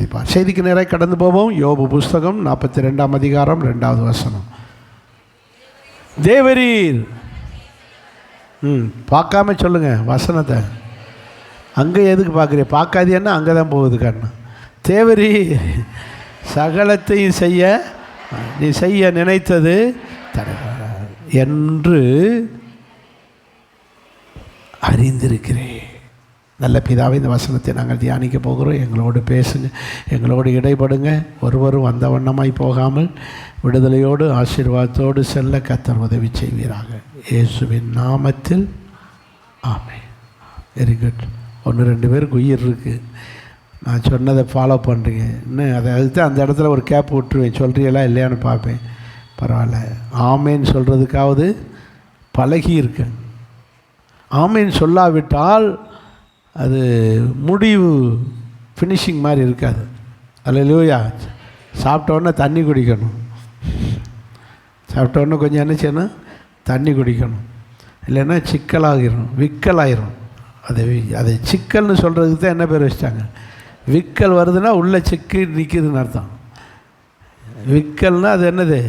ஆசீர்வதிப்பார். செய்திக்கு நேராக கடந்து போவோம். யோபு புஸ்தகம் 42ஆம் அதிகாரம் 2வது வசனம். தேவரீர், பார்க்காம சொல்லுங்க வசனத்தை. அங்கே எதுக்கு பார்க்குறீங்க? பார்க்காதீன்னா அங்கே தான் போகுது கண்ணு. தேவரீர் சகலத்தையும் செய்ய நீ செய்ய நினைத்தது என்று அறிந்திருக்கிறேன். நல்ல பிதாவை, இந்த வசனத்தை நாங்கள் தியானிக்க போகிறோம். எங்களோடு பேசுங்க, எங்களோடு இடைப்படுங்க. ஒருவரும் வந்த வண்ணமாய் போகாமல் விடுதலையோடு ஆசீர்வாதத்தோடு செல்ல கர்த்தர் உதவி செய்வீராக. இயேசுவின் நாமத்தில் ஆமென். Very good. 1-2 பேருக்கு உயிர் இருக்குது. நான் சொன்னதை ஃபாலோ பண்ணுறீங்க. இன்னும் அதுக்கு அந்த இடத்துல ஒரு கேப் விட்டுருவேன். சொல்கிறீங்களா இல்லையான்னு பார்ப்பேன். பரவாயில்ல, ஆமேன்னு சொல்கிறதுக்காவது பழகி இருக்கு. ஆமேன்னு சொல்லாவிட்டால் அது முடிவு ஃபினிஷிங் மாதிரி இருக்காது. அல்லேலூயா. சாப்பிட்டோன்னே தண்ணி குடிக்கணும். சாப்பிட்டோன்னே கொஞ்சம் என்ன செய்யணும்? தண்ணி குடிக்கணும். இல்லைன்னா சிக்கலாகிரும், விக்கலாயிரும். அதை சிக்கல்னு சொல்கிறதுக்கு தான் என்ன பேர் வச்சிட்டாங்க? விக்கல் வருதுன்னா உள்ளே சிக்கி நிற்கிதுன்னு அர்த்தம். விக்கல்னால் அது என்னது?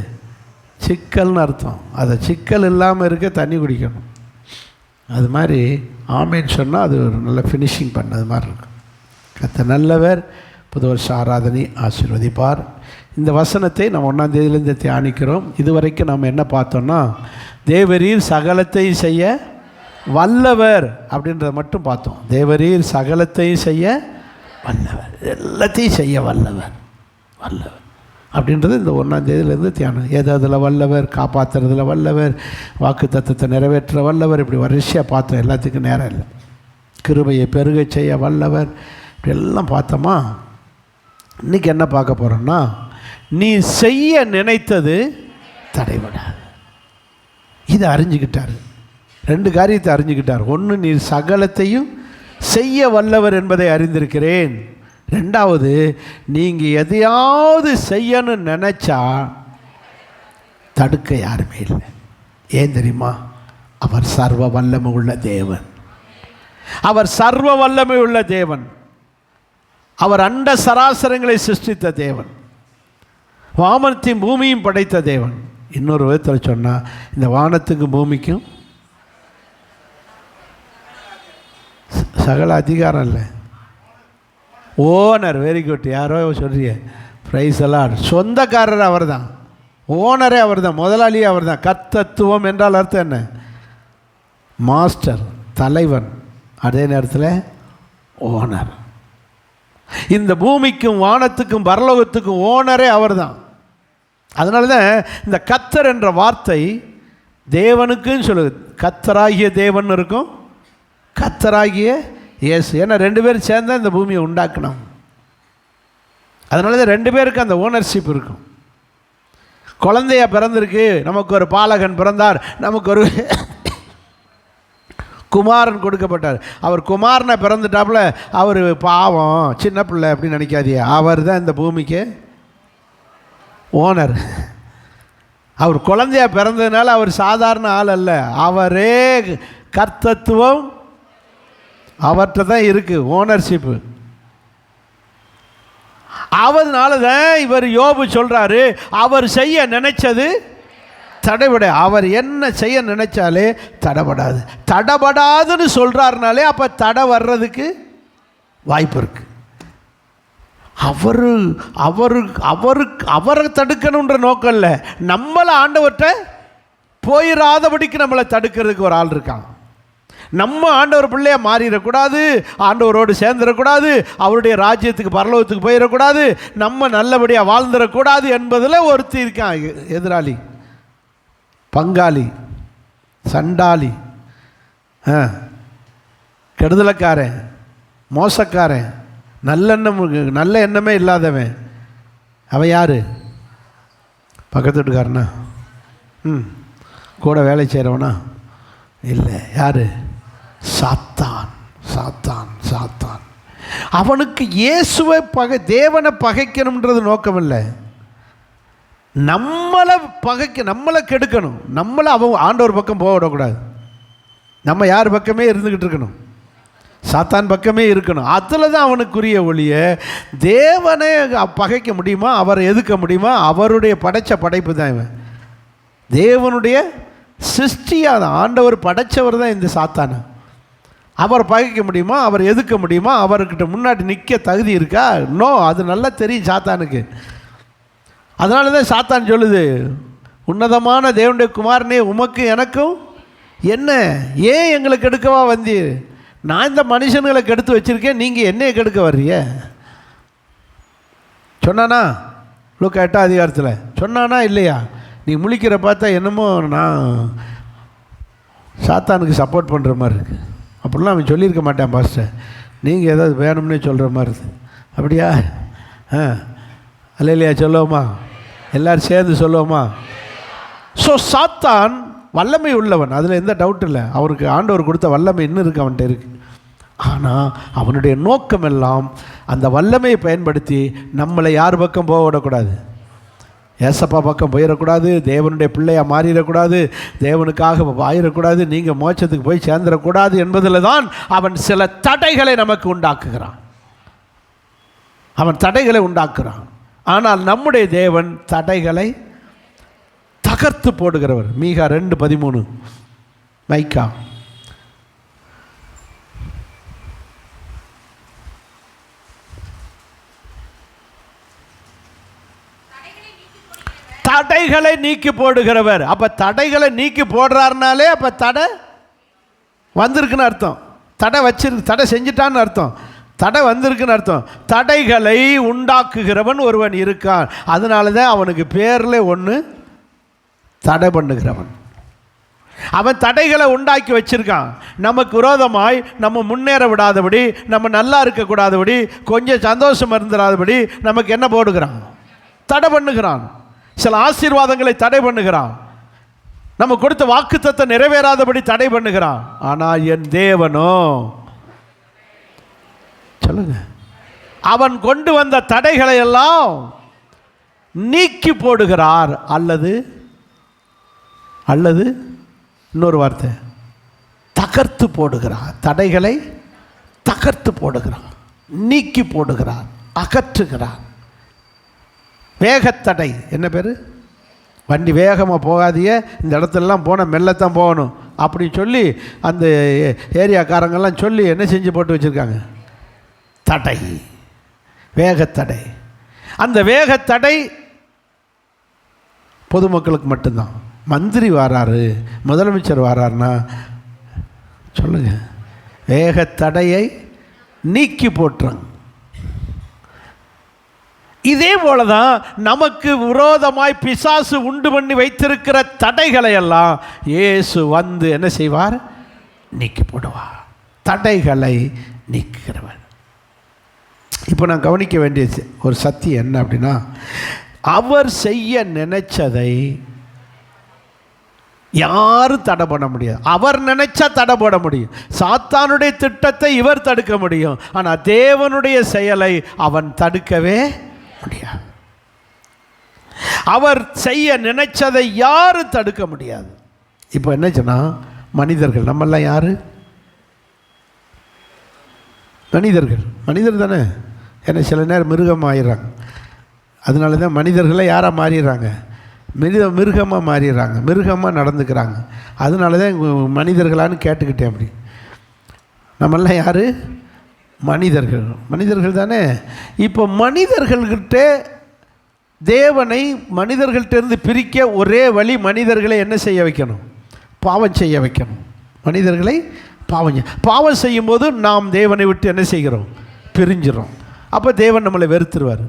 சிக்கல்னு அர்த்தம். அதை சிக்கல் இல்லாமல் இருக்க தண்ணி குடிக்கணும். அது மாதிரி ஆமேன்னு சொன்னால் அது ஒரு நல்ல ஃபினிஷிங் பண்ணது மாதிரி இருக்கும். கர்த்தர் நல்லவர். புது வருஷ ஆராதனை ஆசீர்வதிப்பார். இந்த வசனத்தை நம்ம 1ஆம் தேதியிலேருந்து தியானிக்கிறோம். இதுவரைக்கும் நம்ம என்ன பார்த்தோம்னா, தேவரீர் சகலத்தையும் செய்ய வல்லவர் அப்படின்றத மட்டும் பார்த்தோம். தேவரீர் சகலத்தையும் செய்ய வல்லவர், எல்லாத்தையும் செய்ய வல்லவர். வல்லவர் அப்படின்றது இந்த 1ஆம் தேதியிலேருந்து தியானம். அதில் வல்லவர், காப்பாற்றுறதுல வல்லவர், வாக்கு தத்தத்தை நிறைவேற்ற வல்லவர். இப்படி வரிசையாக பார்த்தோம். எல்லாத்துக்கும் நேரம் இல்லை. கிருபையை பெருக செய்ய வல்லவர். இப்படி எல்லாம் பார்த்தோமா. இன்றைக்கி என்ன பார்க்க போகிறோன்னா, நீ செய்ய நினைத்தது தடைபடாது. இதை அறிஞ்சிக்கிட்டார். 2 காரியத்தை அறிஞ்சிக்கிட்டார். ஒன்று, நீ சகலத்தையும் செய்ய வல்லவர் என்பதை அறிந்திருக்கிறேன். 2வது, நீங்கள் எதையாவது செய்யணும்னு நினச்சா தடுக்க யாருமே இல்லை. ஏன் தெரியுமா? அவர் சர்வ வல்லமை உள்ள தேவன். அவர் சர்வ வல்லமை உள்ள தேவன். அவர் அண்ட சராசரங்களை சிருஷ்டித்த தேவன். வானத்தையும் பூமியும் படைத்த தேவன். இன்னொரு விதத்தில் சொன்னால், இந்த வானத்துக்கும் பூமிக்கும் சகல அதிகாரம் இல்லை. ஓனர். Very good. யாரோ சொல்றிய ப்ரைஸ் எல்லாம். சொந்தக்காரர் அவர் தான். ஓனரே அவர் தான். முதலாளியே அவர் தான். கர்த்தத்துவம் என்றால் அர்த்தம் என்ன? மாஸ்டர், தலைவன். அதே நேரத்தில் ஓனர். இந்த பூமிக்கும் வானத்துக்கும் பரலோகத்துக்கும் ஓனரே அவர் தான். அதனால தான் இந்த கர்த்தர் என்ற வார்த்தை தேவனுக்குன்னு சொல்லுது. கர்த்தராகிய தேவன் இருக்கும், கர்த்தராகிய இயேசு. ஏன்னா 2 பேரும் சேர்ந்தா இந்த பூமியை உண்டாக்கணும். அதனால தான் 2 பேருக்கு அந்த ஓனர்ஷிப் இருக்கும். குழந்தையா பிறந்திருக்கு, நமக்கு ஒரு பாலகன் பிறந்தார், நமக்கு ஒரு குமாரன் கொடுக்கப்பட்டார். அவர் குமாரனை பிறந்துட்டாப்புல அவர் பாவம் சின்ன பிள்ளை அப்படின்னு நினைக்காதீங்க. அவர் தான் இந்த பூமிக்கு ஓனர். அவர் குழந்தையா பிறந்ததுனால அவர் சாதாரண ஆள் அல்ல. அவரே கர்த்தத்துவம் அவர்கிட்ட தான் இருக்குது, ஓனர்ஷிப்பு. அதனால தான் இவர் யோபு சொல்கிறாரு, அவர் செய்ய நினைச்சது தடைபட. அவர் என்ன செய்ய நினைச்சாலே தடைபடாது. தடைபடாதுன்னு சொல்கிறாருனாலே அப்போ தடை வர்றதுக்கு வாய்ப்பு இருக்கு. அவரை தடுக்கணுன்ற நோக்கம் இல்லை. நம்மளை ஆண்டவர்கிட்ட போயிடாதபடிக்கு நம்மளை தடுக்கிறதுக்கு ஒரு ஆள் இருக்காங்க. நம்ம ஆண்டவர் பிள்ளையாக மாறிடக்கூடாது, ஆண்டவரோடு சேர்ந்துடக்கூடாது, அவருடைய ராஜ்யத்துக்கு பரலோகத்துக்கு போயிடக்கூடாது, நம்ம நல்லபடியாக வாழ்ந்துடக்கூடாது என்பதில் ஒருத்தி இருக்கான். எதிராளி, பங்காளி, சண்டாளி, கெடுதலக்காரன், மோசக்காரன், நல்ல எண்ணமே இல்லாதவன். அவன் யார்? பக்கத்து வீட்டுக்காரனா? கூட வேலை செய்கிறவனா? இல்லை. யார்? சாத்தான். சாத்தான். சாத்தான். அவனுக்கு இயேசுவை தேவனை பகைக்கணும்ன்றது நோக்கம் இல்லை. நம்மளை நம்மளை கெடுக்கணும். நம்மளை அவன் ஆண்டவர் பக்கம் போக விடக்கூடாது. நம்ம யார் பக்கமே இருந்துக்கிட்டு இருக்கணும். சாத்தான் பக்கமே இருக்கணும். அதில் தான் அவனுக்குரிய ஒழிய தேவனை பகைக்க முடியுமா, அவரை எதுக்க முடியுமா? அவருடைய படைத்த படைப்பு தான் இவன், தேவனுடைய சிருஷ்டியாக தான், ஆண்டவர் படைத்தவர் தான் இந்த சாத்தானை. அவர் பகைக்க முடியுமா, அவர் எதுக்க முடியுமா, அவர்கிட்ட முன்னாடி நிற்க தகுதி இருக்கா? நோ. அது நல்லா தெரியும் சாத்தானுக்கு. அதனால தான் சாத்தான் சொல்லுது, உன்னதமான தேவனுடைய குமாரனே, உமக்கு எனக்கும் என்ன, ஏன் எங்களுக்கு கெடுக்கவா வந்தீர்? நான் இந்த மனுஷன்களை கெடுத்து வச்சுருக்கேன், நீங்கள் என்னையை கெடுக்க வர்றீங்க சொன்னானா? லூக்கா 8ஆம் அதிகாரத்தில் சொன்னானா இல்லையா? நீ முழிக்கிற பார்த்தா என்னமோ நான் சாத்தானுக்கு சப்போர்ட் பண்ணுற மாதிரி இருக்குது. அப்படிலாம் அவன் சொல்லியிருக்க மாட்டான் பாஸ்டர், நீங்கள் ஏதாவது வேணும்னே சொல்கிற மாதிரி இருக்குது. அப்படியா? அல்லையா? சொல்லுவோமா? எல்லோரும் சேர்ந்து சொல்லுவோமா? ஸோ சாத்தான் வல்லமை உள்ளவன், அதில் எந்த டவுட் இல்லை. அவருக்கு ஆண்டவர் கொடுத்த வல்லமை இன்னும் இருக்குது, அவன்கிட்ட இருக்குது. ஆனால் அவனுடைய நோக்கம் எல்லாம் அந்த வல்லமையை பயன்படுத்தி நம்மளை யார் பக்கம் போக விடக்கூடாது, ஏசப்பா பக்கம் போயிடக்கூடாது, தேவனுடைய பிள்ளையாக மாறிடக்கூடாது, தேவனுக்காக ஆயிடக்கூடாது, நீங்கள் மோட்சத்துக்கு போய் சேர்ந்துடக்கூடாது என்பதில் தான் அவன் சில தடைகளை நமக்கு உண்டாக்குகிறான். அவன் தடைகளை உண்டாக்குறான். ஆனால் நம்முடைய தேவன் தடைகளை தகர்த்து போடுகிறவர். மீகா 2:13. மைக்கா தடைகளை நீக்கி போடுகிறவர். அப்ப தடைகளை நீக்கி போடுறாருனாலே அப்ப தடை வந்திருக்குன்னு அர்த்தம். தடை செஞ்சிட்டான்னு அர்த்தம். தடை வந்திருக்குன்னு அர்த்தம். தடைகளை உண்டாக்குகிறவன் ஒருவன் இருக்கான். அதனால தான் அவனுக்கு பேரில் ஒன்று தடை பண்ணுகிறவன். அவன் தடைகளை உண்டாக்கி வச்சிருக்கான். நமக்கு விரோதமாய் நம்ம முன்னேற விடாதபடி, நம்ம நல்லா இருக்கக்கூடாதபடி, கொஞ்சம் சந்தோஷம் இருந்துடாதபடி நமக்கு என்ன போடுகிறான்? தடை பண்ணுகிறான். சில ஆசீர்வாதங்களை தடை பண்ணுகிறான். நம்ம கொடுத்த வாக்குத்தத்தை நிறைவேறாதபடி தடை பண்ணுகிறான். ஆனால் என் தேவனோ சொல்லுங்க, அவன் கொண்டு வந்த தடைகளை எல்லாம் நீக்கி போடுகிறார். அல்லது இன்னொரு வார்த்தை, தகர்த்து போடுகிறார். தடைகளை தகர்த்து போடுகிறார், நீக்கி போடுகிறார், அகற்றுகிறார். வேகத்தடை என்ன பேர்? வண்டி வேகமாக போகாதீங்க, இந்த இடத்துலலாம் போனால் மெல்லத்தான் போகணும் அப்படி சொல்லி அந்த ஏரியாக்காரங்கெல்லாம் சொல்லி என்ன செஞ்சு போட்டு வச்சுருக்காங்க? தடை, வேகத்தடை. அந்த வேகத்தடை பொதுமக்களுக்கு மட்டும்தான். மந்திரி வராரு, முதலமைச்சர் வராருன்னா சொல்லுங்க, வேகத்தடையை நீக்கி போட்டுறாங்க. இதே போல தான் நமக்கு விரோதமாய் பிசாசு உண்டு பண்ணி வைத்திருக்கிற தடைகளை எல்லாம் இயேசு வந்து என்ன செய்வார்? நீக்கி போடுவார். தடைகளை நீக்குகிறவர். இப்போ நான் கவனிக்க வேண்டிய ஒரு சத்தியம் என்ன அப்படின்னா, அவர் செய்ய நினைச்சதை யாரும் தடை பண்ண முடியாது. அவர் நினைச்சா தடை போட முடியும். சாத்தானுடைய திட்டத்தை இவர் தடுக்க முடியும். ஆனால் தேவனுடைய செயலை அவன் தடுக்கவே முடியாது. அவர் செய்ய நினைச்சதை யாரும் தடுக்க முடியாது. இப்போ என்ன சொன்னா, மனிதர்கள், நம்மெல்லாம் யாரு? மனிதர் தானே. ஏன்னா சில நேரம் மிருகம் ஆயிடுறாங்க. அதனால தான் மனிதர்களை யாராக மாறிடுறாங்க? மிருகமாக மாறிடுறாங்க, மிருகமாக நடந்துக்கிறாங்க. அதனால தான் மனிதர்களான்னு கேட்டுக்கிட்டேன். அப்படி நம்மெல்லாம் யார்? மனிதர்கள் தானே. இப்போ மனிதர்கள்கிட்ட தேவனை மனிதர்கள்டிருந்து பிரிக்க ஒரே வழி, மனிதர்களை என்ன செய்ய வைக்கணும்? பாவம் செய்ய வைக்கணும். மனிதர்களை பாவம் செய்யும்போது நாம் தேவனை விட்டு என்ன செய்கிறோம்? பிரிஞ்சிடறோம். அப்போ தேவன் நம்மளை வெறுத்துருவார்.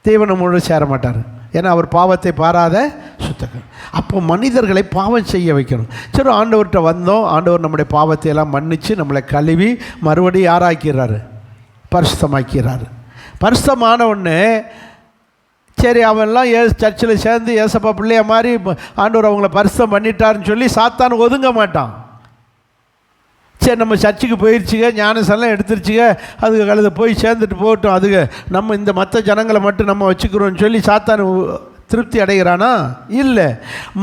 தேவன் நம்மளோட சேர மாட்டார். ஏன்னா அவர் பாவத்தை பாராத சுத்தகர். அப்போ மனிதர்களை பாவம் செய்ய வைக்கணும். சரி, ஆண்டவர்கிட்ட வந்தோம். ஆண்டவர் நம்முடைய பாவத்தை எல்லாம் மன்னித்து நம்மளை கழுவி மறுபடியும் யாராக்கிறாரு? பரிசுத்தமாக்கிறாரு. பரிசுத்தமான ஒன்று சரி, அவன்லாம் சர்ச்சில் சேர்ந்து ஏசப்பா பிள்ளைய மாதிரி ஆண்டவர் அவங்கள பரிசுத்தம் பண்ணிட்டாருன்னு சொல்லி சாத்தான் ஒதுங்க மாட்டான். சரி, நம்ம சர்ச்சுக்கு போயிடுச்சுங்க, ஞானசெல்லாம் எடுத்துருச்சுங்க, அதுக்கு கழுத போய் சேர்ந்துட்டு போகட்டும், அதுக்கு நம்ம இந்த மற்ற ஜனங்களை மட்டும் நம்ம வச்சுக்கிறோன்னு சொல்லி சாத்தான் திருப்தி அடைகிறானா? இல்லை.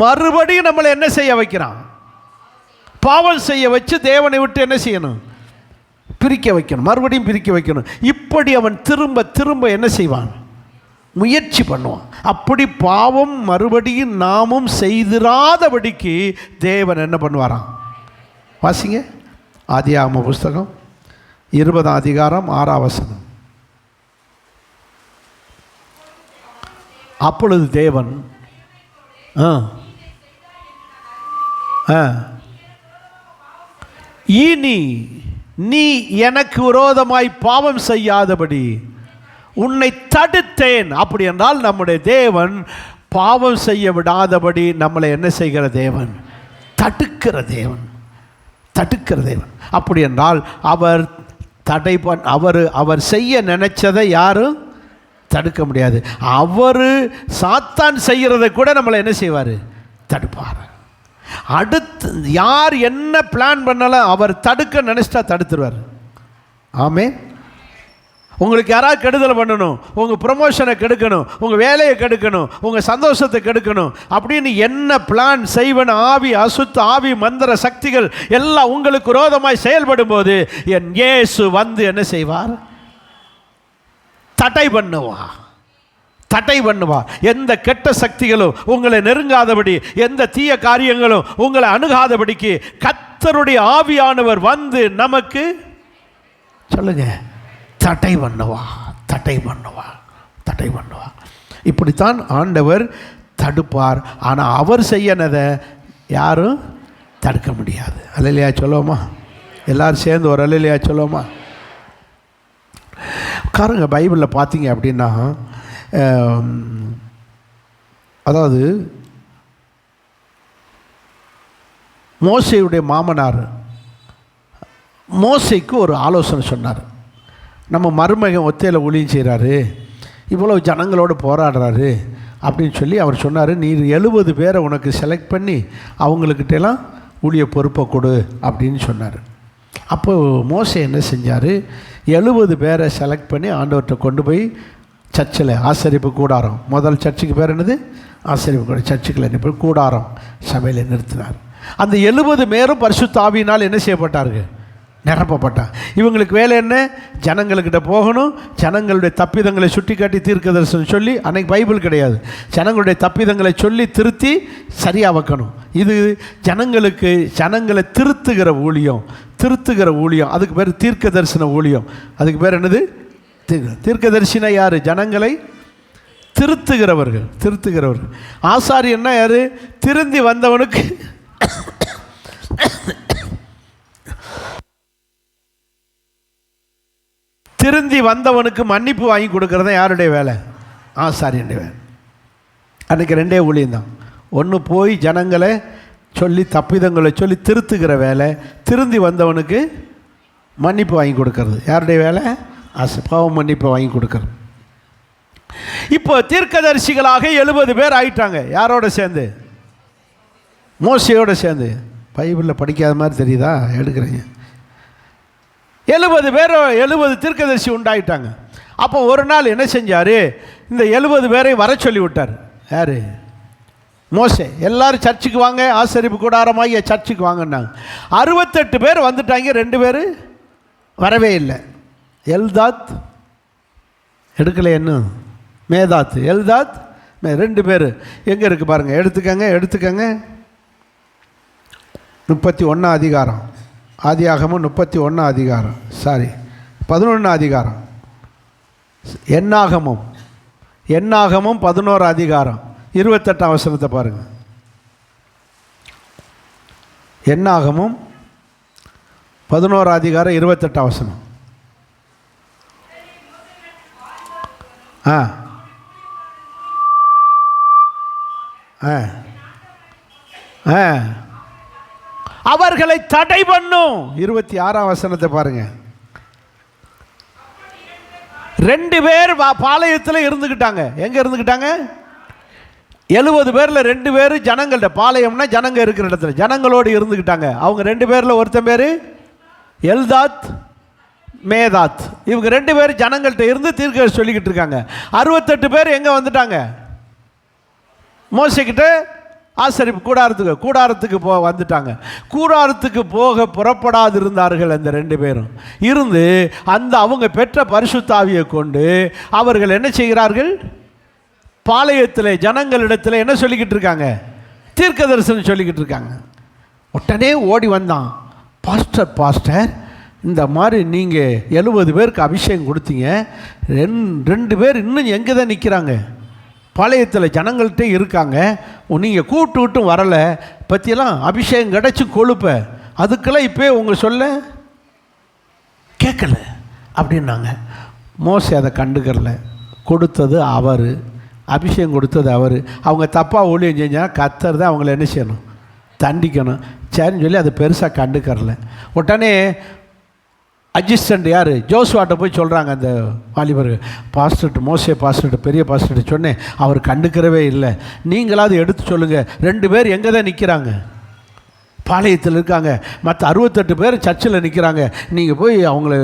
மறுபடியும் நம்மளை என்ன செய்ய வைக்கிறான்? பாவம் செய்ய வச்சு தேவனை விட்டு என்ன செய்யணும்? பிரிக்க வைக்கணும், மறுபடியும் பிரிக்க வைக்கணும். இப்படி அவன் திரும்ப திரும்ப என்ன செய்வான்? முயற்சி பண்ணுவான். அப்படி பாவம் மறுபடியும் நாமும் செய்திராதபடிக்கு தேவன் என்ன பண்ணுவாராம்? வாசிங்க ஆதியாகம புஸ்தகம் 20ஆம் அதிகாரம் 6ஆம் வசனம். அப்பொழுது தேவன் இனி நீ எனக்கு விரோதமாய் பாவம் செய்யாதபடி உன்னை தடுத்தேன். அப்படி என்றால் நம்முடைய தேவன் பாவம் செய்ய விடாதபடி நம்மளை என்ன செய்கிற தேவன்? தடுக்கிற தேவன், தடுக்கிற தேவன். அப்படி என்றால் அவர் அவர் செய்ய நினைச்சதை யாரும் தடுக்க முடியாது. அவர் சாத்தான் செய்கிறதை கூட நம்மளை என்ன செய்வார்? தடுப்பார். அடுத்து யார் என்ன பிளான் பண்ணாலும் அவர் தடுக்க நினைச்சிட்டா தடுத்துருவார். ஆமே. உங்களுக்கு யாராவது கெடுதல் பண்ணணும், உங்கள் ப்ரமோஷனை கெடுக்கணும், உங்கள் வேலையை கெடுக்கணும், உங்கள் சந்தோஷத்தை கெடுக்கணும் அப்படின்னு என்ன பிளான் செய்வன ஆவி, அசுத்த ஆவி, மந்திர சக்திகள் எல்லாம் உங்களுக்கு விரோதமாய் செயல்படும் போது என் இயேசு வந்து என்ன செய்வார்? தடை பண்ணுவா. எந்த கெட்ட சக்திகளும் உங்களை நெருங்காதபடி, எந்த தீய காரியங்களும் உங்களை அணுகாதபடிக்கு கர்த்தருடைய ஆவியானவர் வந்து நமக்கு சொல்லுங்க தடை பண்ணுவா. இப்படித்தான் ஆண்டவர் தடுப்பார். ஆனால் அவர் செய்யனதை யாரும் தடுக்க முடியாது. அல்லேலூயா சொல்லுவோமா? எல்லாரும் சேர்ந்து ஒரு அல்லேலூயா சொல்லுவோமா? காரங்க பைபிளில் பார்த்தீங்க அப்படின்னா, அதாவது மோசேயுடைய மாமனார் மோசேக்கு ஒரு ஆலோசனை சொன்னார். நம்ம மருமகன் ஒத்தையில் ஊழியம் செய்கிறாரு, இவ்வளோ ஜனங்களோடு போராடுறாரு அப்படின்னு சொல்லி அவர் சொன்னார், நீ 70 பேரை உனக்கு செலக்ட் பண்ணி அவங்களுக்கிட்டெல்லாம் ஊழிய பொறுப்பை கொடு அப்படின்னு சொன்னார். அப்போது மோசே என்ன செஞ்சார்? 70 பேரை செலக்ட் பண்ணி ஆண்டவர்கிட்ட கொண்டு போய் சர்ச்சில் ஆசரிப்பு கூடாரம், முதல் சர்ச்சுக்கு பேர் என்னது? ஆசரிப்பு கூடாரம். சர்ச்சுக்கில் என்ன போய் கூடாரம் சபையில் நிறுத்தினார். அந்த 70 பேரும் பரிசுத்த ஆவியினால் என்ன செய்யப்பட்டார்கள்? நிரப்பப்பட்டான். இவங்களுக்கு வேலை என்ன? ஜனங்கள்கிட்ட போகணும், ஜனங்களுடைய தப்பிதங்களை சுட்டி காட்டி தீர்க்க தரிசனம் சொல்லி, அன்னைக்கு பைபிள் கிடையாது, ஜனங்களுடைய தப்பிதங்களை சொல்லி திருத்தி சரியாக வைக்கணும். இது ஜனங்களை திருத்துகிற ஊழியம். அதுக்கு பேர் தீர்க்க தரிசன ஊழியம். அதுக்கு பேர் என்னது? தீர்க்க தரிசன யார்? ஜனங்களை திருத்துகிறவர்கள். ஆசாரியன்னா யார்? திருந்தி வந்தவனுக்கு மன்னிப்பு வாங்கி கொடுக்கறது யாருடைய வேலை? ஆசாரியனுடைய வேலை. அன்றைக்கி 2 ஊழியம்தான். ஒன்று போய் ஜனங்களை சொல்லி தப்பிதங்களை சொல்லி திருத்துகிற வேலை, திருந்தி வந்தவனுக்கு மன்னிப்பு வாங்கி கொடுக்கறது யாருடைய வேலை? பாவம் மன்னிப்பு வாங்கி கொடுக்கறது. இப்போ தீர்க்கதரிசிகளாக 70 பேர் ஆயிட்டாங்க. யாரோட சேர்ந்து? மோசேயோடு சேர்ந்து. பைபிளில் படிக்காத மாதிரி தெரியுதா? எடுக்கிறீங்க. 70 தீர்க்கதரிசி உண்டாயிட்டாங்க. அப்போ ஒரு நாள் என்ன செஞ்சார்? இந்த 70 பேரை வர சொல்லி விட்டார். யார்? மோசே. எல்லாரும் சர்ச்சுக்கு வாங்க, ஆசரிப்பு கூடாரமாகிய சர்ச்சுக்கு வாங்கினாங்க. 68 பேர் வந்துட்டாங்க, 2 பேர் வரவே இல்லை. எல்தாத் எடுக்கலை, என்ன மேதாத், எல்தாத் 2 பேர் எங்கே இருக்குது பாருங்கள், எடுத்துக்கங்க. 31ஆம் அதிகாரம், ஆதியாகமம் 31ஆம் அதிகாரம், 11ஆம் அதிகாரம், எண்ணாகமம் 11ஆம் அதிகாரம் 28ஆம் வசனத்தை பாருங்கள். எண்ணாகமம் 11ஆம் அதிகாரம் 28ஆம் வசனம். அவர்களை தடை பண்ணும். 26ஆம் வசனத்தை பாருங்க. 2 பேர் பாளையத்தில் இருந்துக்கிட்டாங்க. எங்க இருந்துக்கிட்டாங்க? 70 பேர்ல 2 பேர் ஜனங்கள்ட்ட, பாளையம்னா ஜனங்க இருக்கிற இடத்துல ஜனங்களோடு இருந்துக்கிட்டாங்க. அவங்க 2 பேர்ல ஒருத்தன் பேர் எல்தாத், மேதாத். இவங்க 2 பேர் ஜனங்கள்ட்ட இருந்து தீர்க்க சொல்லிக்கிட்டு இருக்காங்க. 68 பேர் எங்க வந்துட்டாங்க? மோசேக்கிட்ட ஆசரிப்பு கூடாரத்துக்கு வந்துட்டாங்க. கூடாரத்துக்கு போக புறப்படாது இருந்தார்கள் அந்த 2 பேரும். இருந்து அந்த அவங்க பெற்ற பரிசுத்த ஆவியை கொண்டு அவர்கள் என்ன செய்கிறார்கள்? பாளையத்தில் ஜனங்களிடத்தில் என்ன சொல்லிக்கிட்டு இருக்காங்க? தீர்க்க தரிசனம் சொல்லிக்கிட்டு இருக்காங்க. உடனே ஓடி வந்தான், பாஸ்டர் இந்த மாதிரி நீங்கள் 70 பேருக்கு அபிஷேகம் கொடுத்தீங்க, 2 பேர் இன்னும் எங்கே தான் நிற்கிறாங்க? பாளையத்தில் ஜனங்கள்கிட்ட இருக்காங்க, நீங்கள் கூப்பிட்டு விட்டும் வரலை, பற்றியெல்லாம் அபிஷேகம் கிடச்சி கொழுப்ப, அதுக்கெல்லாம் இப்போ உங்களை சொல்ல கேட்கல அப்படின்னாங்க. மோசே அதை கண்டுக்கறல. கொடுத்தது அவர், அபிஷேகம் கொடுத்தது அவர். அவங்க தப்பாக ஊழியம் செஞ்சால் கர்த்தர் தான் அவங்கள என்ன செய்யணும்? தண்டிக்கணும். சரின்னு சொல்லி அதை பெருசாக கண்டுக்கறல. உடனே அசிஸ்டண்ட் யார்? ஜோசுவாட்ட போய் சொல்கிறாங்க அந்த வாலிபர்கள், மோசே பாஸ்டர்கிட்ட, பெரிய பாஸ்டர்கிட்ட சொன்னேன், அவர் கண்டுக்கிறவே இல்லை, நீங்களாவது எடுத்து சொல்லுங்கள், 2 பேர் எங்கே தான் நிற்கிறாங்க? பாளையத்தில் இருக்காங்க, மற்ற 68 பேர் சர்ச்சில் நிற்கிறாங்க, நீங்கள் போய் அவங்கள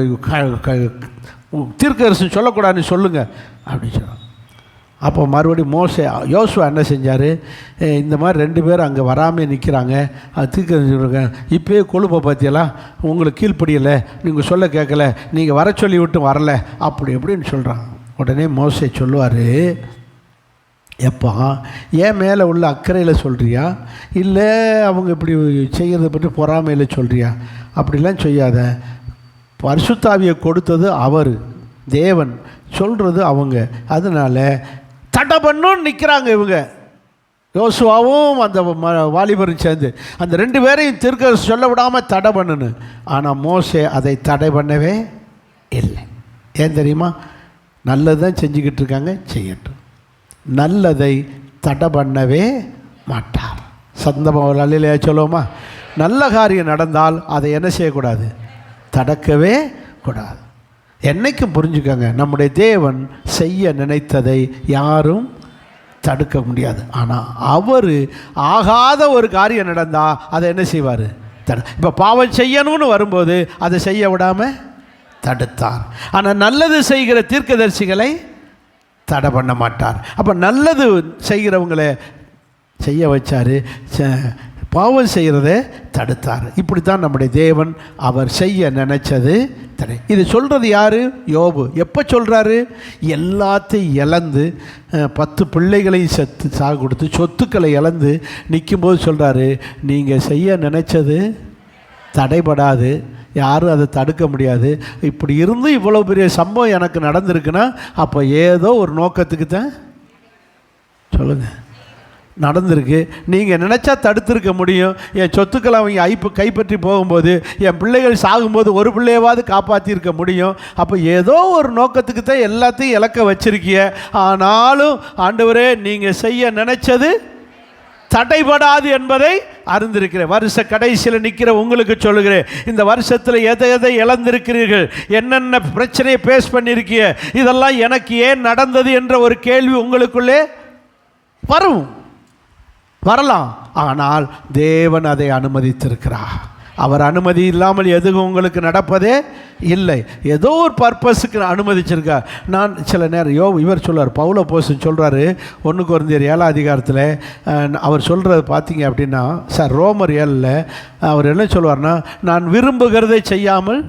தீர்க்கதரிசனம் சொல்லக்கூடாதுன்னு சொல்லுங்கள் அப்படின்னு சொன்னாங்க. அப்போ மறுபடியும் யோசுவா என்ன செஞ்சார்? இந்த மாதிரி 2 பேர் அங்கே வராமல் நிற்கிறாங்க, அது தீர்க்க இப்போயே கொழுப்பை பற்றியெல்லாம் உங்களுக்கு கீழ்ப்படியலை, நீங்கள் சொல்ல கேட்கல, நீங்கள் வர சொல்லி விட்டு வரலை அப்படி எப்படின்னு சொல்கிறாங்க. உடனே மோசே சொல்லுவார், எப்பா ஏன் மேலே உள்ள அக்கறையில் சொல்கிறியா, இல்லை அவங்க இப்படி செய்கிறத பற்றி பொறாமையில் சொல்கிறியா? அப்படிலாம் செய்யாத. பரிசுத்த ஆவியை கொடுத்தது அவர், தேவன், சொல்கிறது அவங்க. அதனால் தடை பண்ணுன்னு நிற்கிறாங்க இவங்க. யோசுவாவும் அந்த வாலிபரும் சேர்ந்து அந்த 2 பேரையும் தீர்க்க சொல்ல விடாமல் தடை பண்ணனு. ஆனால் மோசே அதை தடை பண்ணவே இல்லை. ஏன் தெரியுமா? நல்லது தான் செஞ்சுக்கிட்டு இருக்காங்க, செய்யட்டும். நல்லதை தடை பண்ணவே மாட்டார். சந்தமாக அல்லையா சொல்லுவோமா? நல்ல காரியம் நடந்தால் அதை என்ன செய்யக்கூடாது? தடுக்கவே கூடாது. என்னைக்கும் புரிஞ்சுக்கோங்க, நம்முடைய தேவன் செய்ய நினைத்ததை யாரும் தடுக்க முடியாது. ஆனால் அவர் ஆகாத ஒரு காரியம் நடந்தால் அதை என்ன செய்வார்? இப்போ பாவம் செய்யணும்னு வரும்போது அதை செய்ய விடாமல் தடுத்தார். ஆனால் நல்லது செய்கிற தீர்க்கதரிசிகளை தடை பண்ண மாட்டார். அப்போ நல்லது செய்கிறவங்களை செய்ய வச்சார், பாவம் செய்கிறத தடுத்தார். இப்படி தான் நம்முடைய தேவன் அவர் செய்ய நினைச்சது தடை. இது சொல்கிறது யார்? யோபு. எப்போ சொல்கிறாரு? எல்லாத்தையும் இழந்து 10 பிள்ளைகளையும் சாக கொடுத்து சொத்துக்களை இழந்து நிற்கும்போது சொல்கிறாரு, நீங்கள் செய்ய நினைச்சது தடைபடாது, யாரும் அதை தடுக்க முடியாது. இப்படி இருந்து இவ்வளோ பெரிய சம்பவம் எனக்கு நடந்திருக்குன்னா அப்போ ஏதோ ஒரு நோக்கத்துக்கு தான் சொல்லுங்கள் நடந்திருக்கு. நீங்கள் நினச்சா தடுத்திருக்க முடியும். என் சொத்துக்களை அவங்க கைப்பற்றி போகும்போது, என் பிள்ளைகள் சாகும்போது ஒரு பிள்ளையவாது காப்பாற்றிருக்க முடியும். அப்போ ஏதோ ஒரு நோக்கத்துக்கு தான் எல்லாத்தையும் இழக்க வச்சிருக்கிய. ஆனாலும் ஆண்டவரே, நீங்கள் செய்ய நினைச்சது தடைபடாது என்பதை அறிந்திருக்கிறேன். வருஷ கடைசியில் நிற்கிற உங்களுக்கு சொல்லுகிறேன், இந்த வருஷத்தில் எதை எதை இழந்திருக்கிறீர்கள், என்னென்ன பிரச்சனையை பேஸ் பண்ணியிருக்கிய, இதெல்லாம் எனக்கு ஏன் நடந்தது என்ற ஒரு கேள்வி உங்களுக்குள்ளே வரலாம். ஆனால் தேவன் அதை அனுமதித்திருக்கிறார். அவர் அனுமதி இல்லாமல் எதுவும் உங்களுக்கு நடப்பதே இல்லை. ஏதோ ஒரு பர்பஸுக்கு அனுமதிச்சிருக்கார். நான் சில நேரம் இவர் சொல்லுவார், பவுல போசன் சொல்கிறாரு 1 கொரிந்தியர் 7 அதிகாரத்தில் அவர் சொல்கிறது பார்த்தீங்க அப்படின்னா, சார் ரோமர் 7 அவர் என்ன சொல்வார்னா, நான் விரும்புகிறதை செய்யாமல்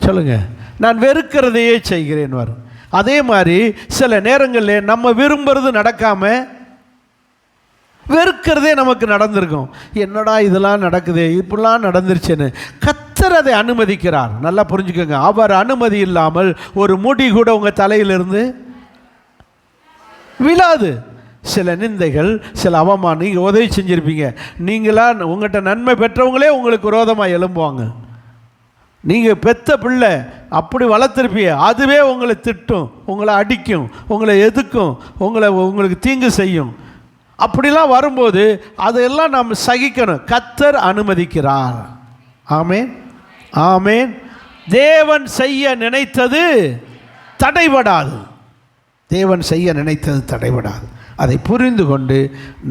சொல்லுங்கள், நான் வெறுக்கிறதையே செய்கிறேன் வரும். அதே மாதிரி சில நேரங்களில் நம்ம விரும்புறது நடக்காமல் வெறுக்கிறதே நமக்கு நடந்திருக்கும். என்னடா இதெல்லாம் நடக்குது, இப்படிலாம் நடந்துருச்சுன்னு கர்த்தர் அதை அனுமதிக்கிறார். நல்லா புரிஞ்சுக்கோங்க, அவர் அனுமதி இல்லாமல் ஒரு முடி கூட உங்கள் தலையிலிருந்து விழாது. சில நிந்தைகள், சில அவமானம், நீங்கள் உதவி செஞ்சுருப்பீங்க, நீங்களாம் உங்கள்கிட்ட நன்மை பெற்றவங்களே உங்களுக்கு விரோதமாக எழும்புவாங்க. நீங்கள் பெத்த பிள்ளை அப்படி வளர்த்துருப்பீங்க, அதுவே உங்களை திட்டும், உங்களை அடிக்கும், உங்களை எதுக்கும், உங்களுக்கு தீங்கு செய்யும். அப்படிலாம் வரும்போது அதையெல்லாம் நாம் சகிக்கணும். கர்த்தர் அனுமதிக்கிறார். ஆமென், ஆமென். தேவன் செய்ய நினைத்தது தடைபடாது. தேவன் செய்ய நினைத்தது தடைபடாது. அதை புரிந்து கொண்டு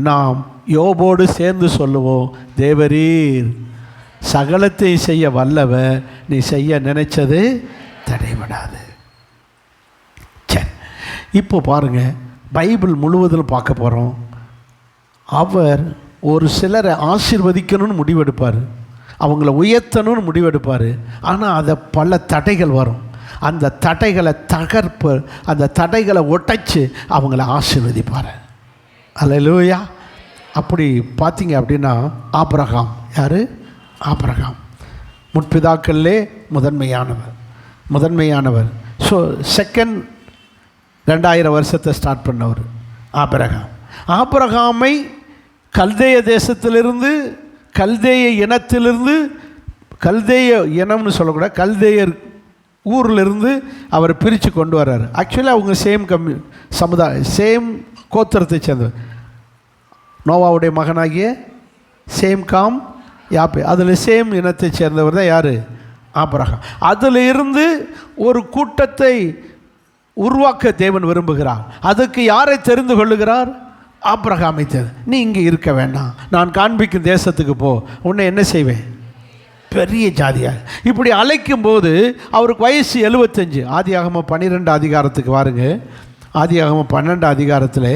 நாம் யோபோடு சேர்ந்து சொல்லுவோம், தேவரீர் சகலத்தை செய்ய வல்லவர், நீ செய்ய நினைச்சது தடைபடாது. சரி, இப்போ பாருங்கள், பைபிள் முழுவதும் பார்க்க போகிறோம். அவர் ஒரு சிலரை ஆசீர்வதிக்கணும்னு முடிவெடுப்பார், அவங்கள உயர்த்தணும்னு முடிவெடுப்பார். ஆனால் அதை பல தடைகள் வரும். அந்த தடைகளை தகர்ப்பு, அந்த தடைகளை உடைச்சு அவங்கள ஆசீர்வதிப்பார். அல்லேலூயா. அப்படி பார்த்தீங்க அப்படின்னா ஆபிரகாம் யார்? ஆபிரகாம் முற்பிதாக்களிலே முதன்மையானவர். ஸோ செகண்ட் 2000 வருஷத்தை ஸ்டார்ட் பண்ணவர் ஆபிரகாம். ஆபிரகாமை கல்தேய தேசத்திலிருந்து, கல்தேய இனத்திலிருந்து, கல்தேய இனம்னு சொல்லக்கூடாது, கல்தேயர் ஊரிலிருந்து அவர் பிரித்து கொண்டு வர்றார். ஆக்சுவலி அவங்க சேம் சமுதாயம், சேம் கோத்திரத்தை சேர்ந்தவர். நோவாவுடைய மகனாகிய சேம் காம் யாப்பே, அதில் சேம் இனத்தை சேர்ந்தவர் தான் யார்? ஆபிரகாம். அதில் இருந்து ஒரு கூட்டத்தை உருவாக்க தேவன் விரும்புகிறார். அதுக்கு யாரை தெரிந்து கொள்ளுகிறார்? ஆபிரகாமை. நீ இங்கே இருக்க வேண்டாம், நான் காண்பிக்கும் தேசத்துக்கு போ, உன்னை என்ன செய்வேன்? பெரிய ஜாதியாக. இப்படி அழைக்கும் போது அவருக்கு வயசு 75. ஆதியாகமம் 12 அதிகாரத்துக்கு வாருங்க. ஆதியாகமம் 12 அதிகாரத்தில்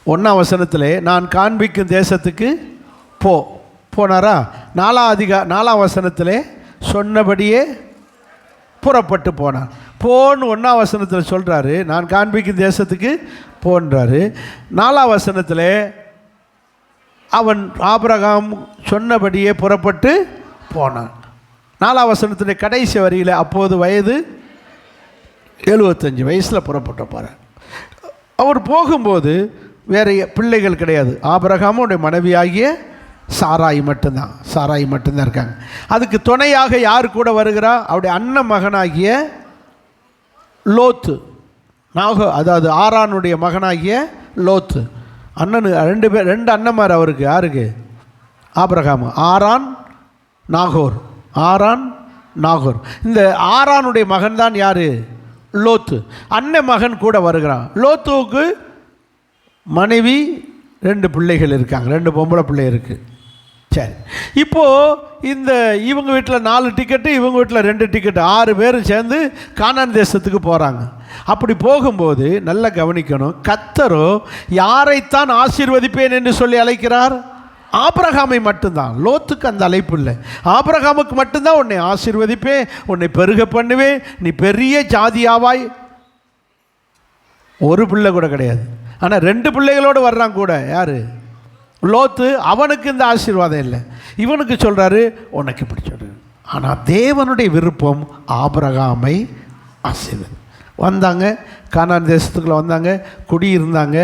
1ஆம் வசனத்தில் நான் காண்பிக்கும் தேசத்துக்கு போனாரா? 4ஆம் வசனத்தில் சொன்னபடியே புறப்பட்டு போனார். 1ஆம் வசனத்தில் சொல்கிறாரு, நான் காண்பிக்கும் தேசத்துக்கு போன்றாரு. 4ஆம் வசனத்தில் அவன் ஆபிரகாம் சொன்னபடியே புறப்பட்டு போனான். 4ஆம் வசனத்தில் கடைசி வரியில் அப்போது வயது 75 வயசில் புறப்பட்டு போகிறார். அவர் போகும்போது வேறு பிள்ளைகள் கிடையாது. ஆபிரகாமுடைய மனைவியாகிய சாராய் மட்டும்தான் இருக்காங்க. அதுக்கு துணையாக யார் கூட வருகிறா? அவருடைய அண்ணன் மகனாகிய லோத்து, அதாவது ஆரானுடைய மகனாகிய லோத்து. அண்ணனு 2 அண்ணன்மார் அவருக்கு. யாருக்கு? ஆபிரகாம். ஆரான் நாகோர். இந்த ஆரானுடைய மகன் தான் யார்? லோத்து. அண்ணன் மகன் கூட வருகிறான். லோத்துவுக்கு மனைவி 2 பிள்ளைகள் இருக்காங்க, 2 பொம்பளை பிள்ளை இருக்குது. சரி, இப்போது இவங்க வீட்டில் 4 டிக்கெட்டு, இவங்க வீட்டில் 2 டிக்கெட்டு, 6 பேரும் சேர்ந்து கானான் தேசத்துக்கு போகிறாங்க. அப்படி போகும்போது நல்லா கவனிக்கணும், கர்த்தரோ யாரைத்தான் ஆசீர்வதிப்பேன் என்று சொல்லி அழைக்கிறார்? ஆபிரகாமை மட்டும்தான். லோத்துக்கு அந்த அழைப்பு இல்லை. ஆபிரகாமுக்கு மட்டும்தான் உன்னை ஆசீர்வதிப்பேன், உன்னை பெருக பண்ணுவேன், நீ பெரிய ஜாதியாவாய். ஒரு பிள்ளை கூட கிடையாது. ஆனால் 2 பிள்ளைகளோடு வர்றான் கூட. யார்? லோத்து. அவனுக்கு இந்த ஆசீர்வாதம் இல்லை. இவனுக்கு சொல்கிறாரு உனக்கு இப்படி சொல்லு. ஆனால் தேவனுடைய விருப்பம் ஆபிரகாமை ஆசீர்வதி. வந்தாங்க, கானான் தேசத்துக்குள்ளே வந்தாங்க, குடியிருந்தாங்க.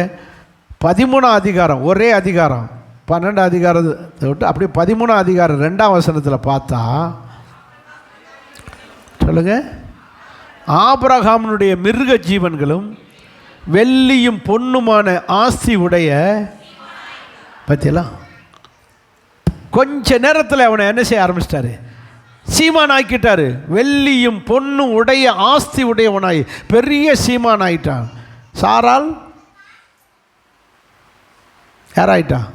13ஆம் அதிகாரம், ஒரே அதிகாரம், 12 அதிகாரத்தை விட்டு அப்படியே 13ஆம் அதிகாரம் 2ஆம் வசனத்தில் பார்த்தா சொல்லுங்க, ஆபிரகாமுடைய மிருக ஜீவன்களும் வெள்ளியும் பொன்னுமான ஆஸ்தி உடைய பற்றியெல்லாம் கொஞ்ச நேரத்தில் அவனை என்ன செய்ய ஆரம்பிச்சிட்டாரு? சீமான் ஆக்கிட்டாரு. வெள்ளியும் பொன்னும் உடைய ஆஸ்தி உடையவனாய் பெரிய சீமான் ஆயிட்டான். சாரால் யாராயிட்டான்?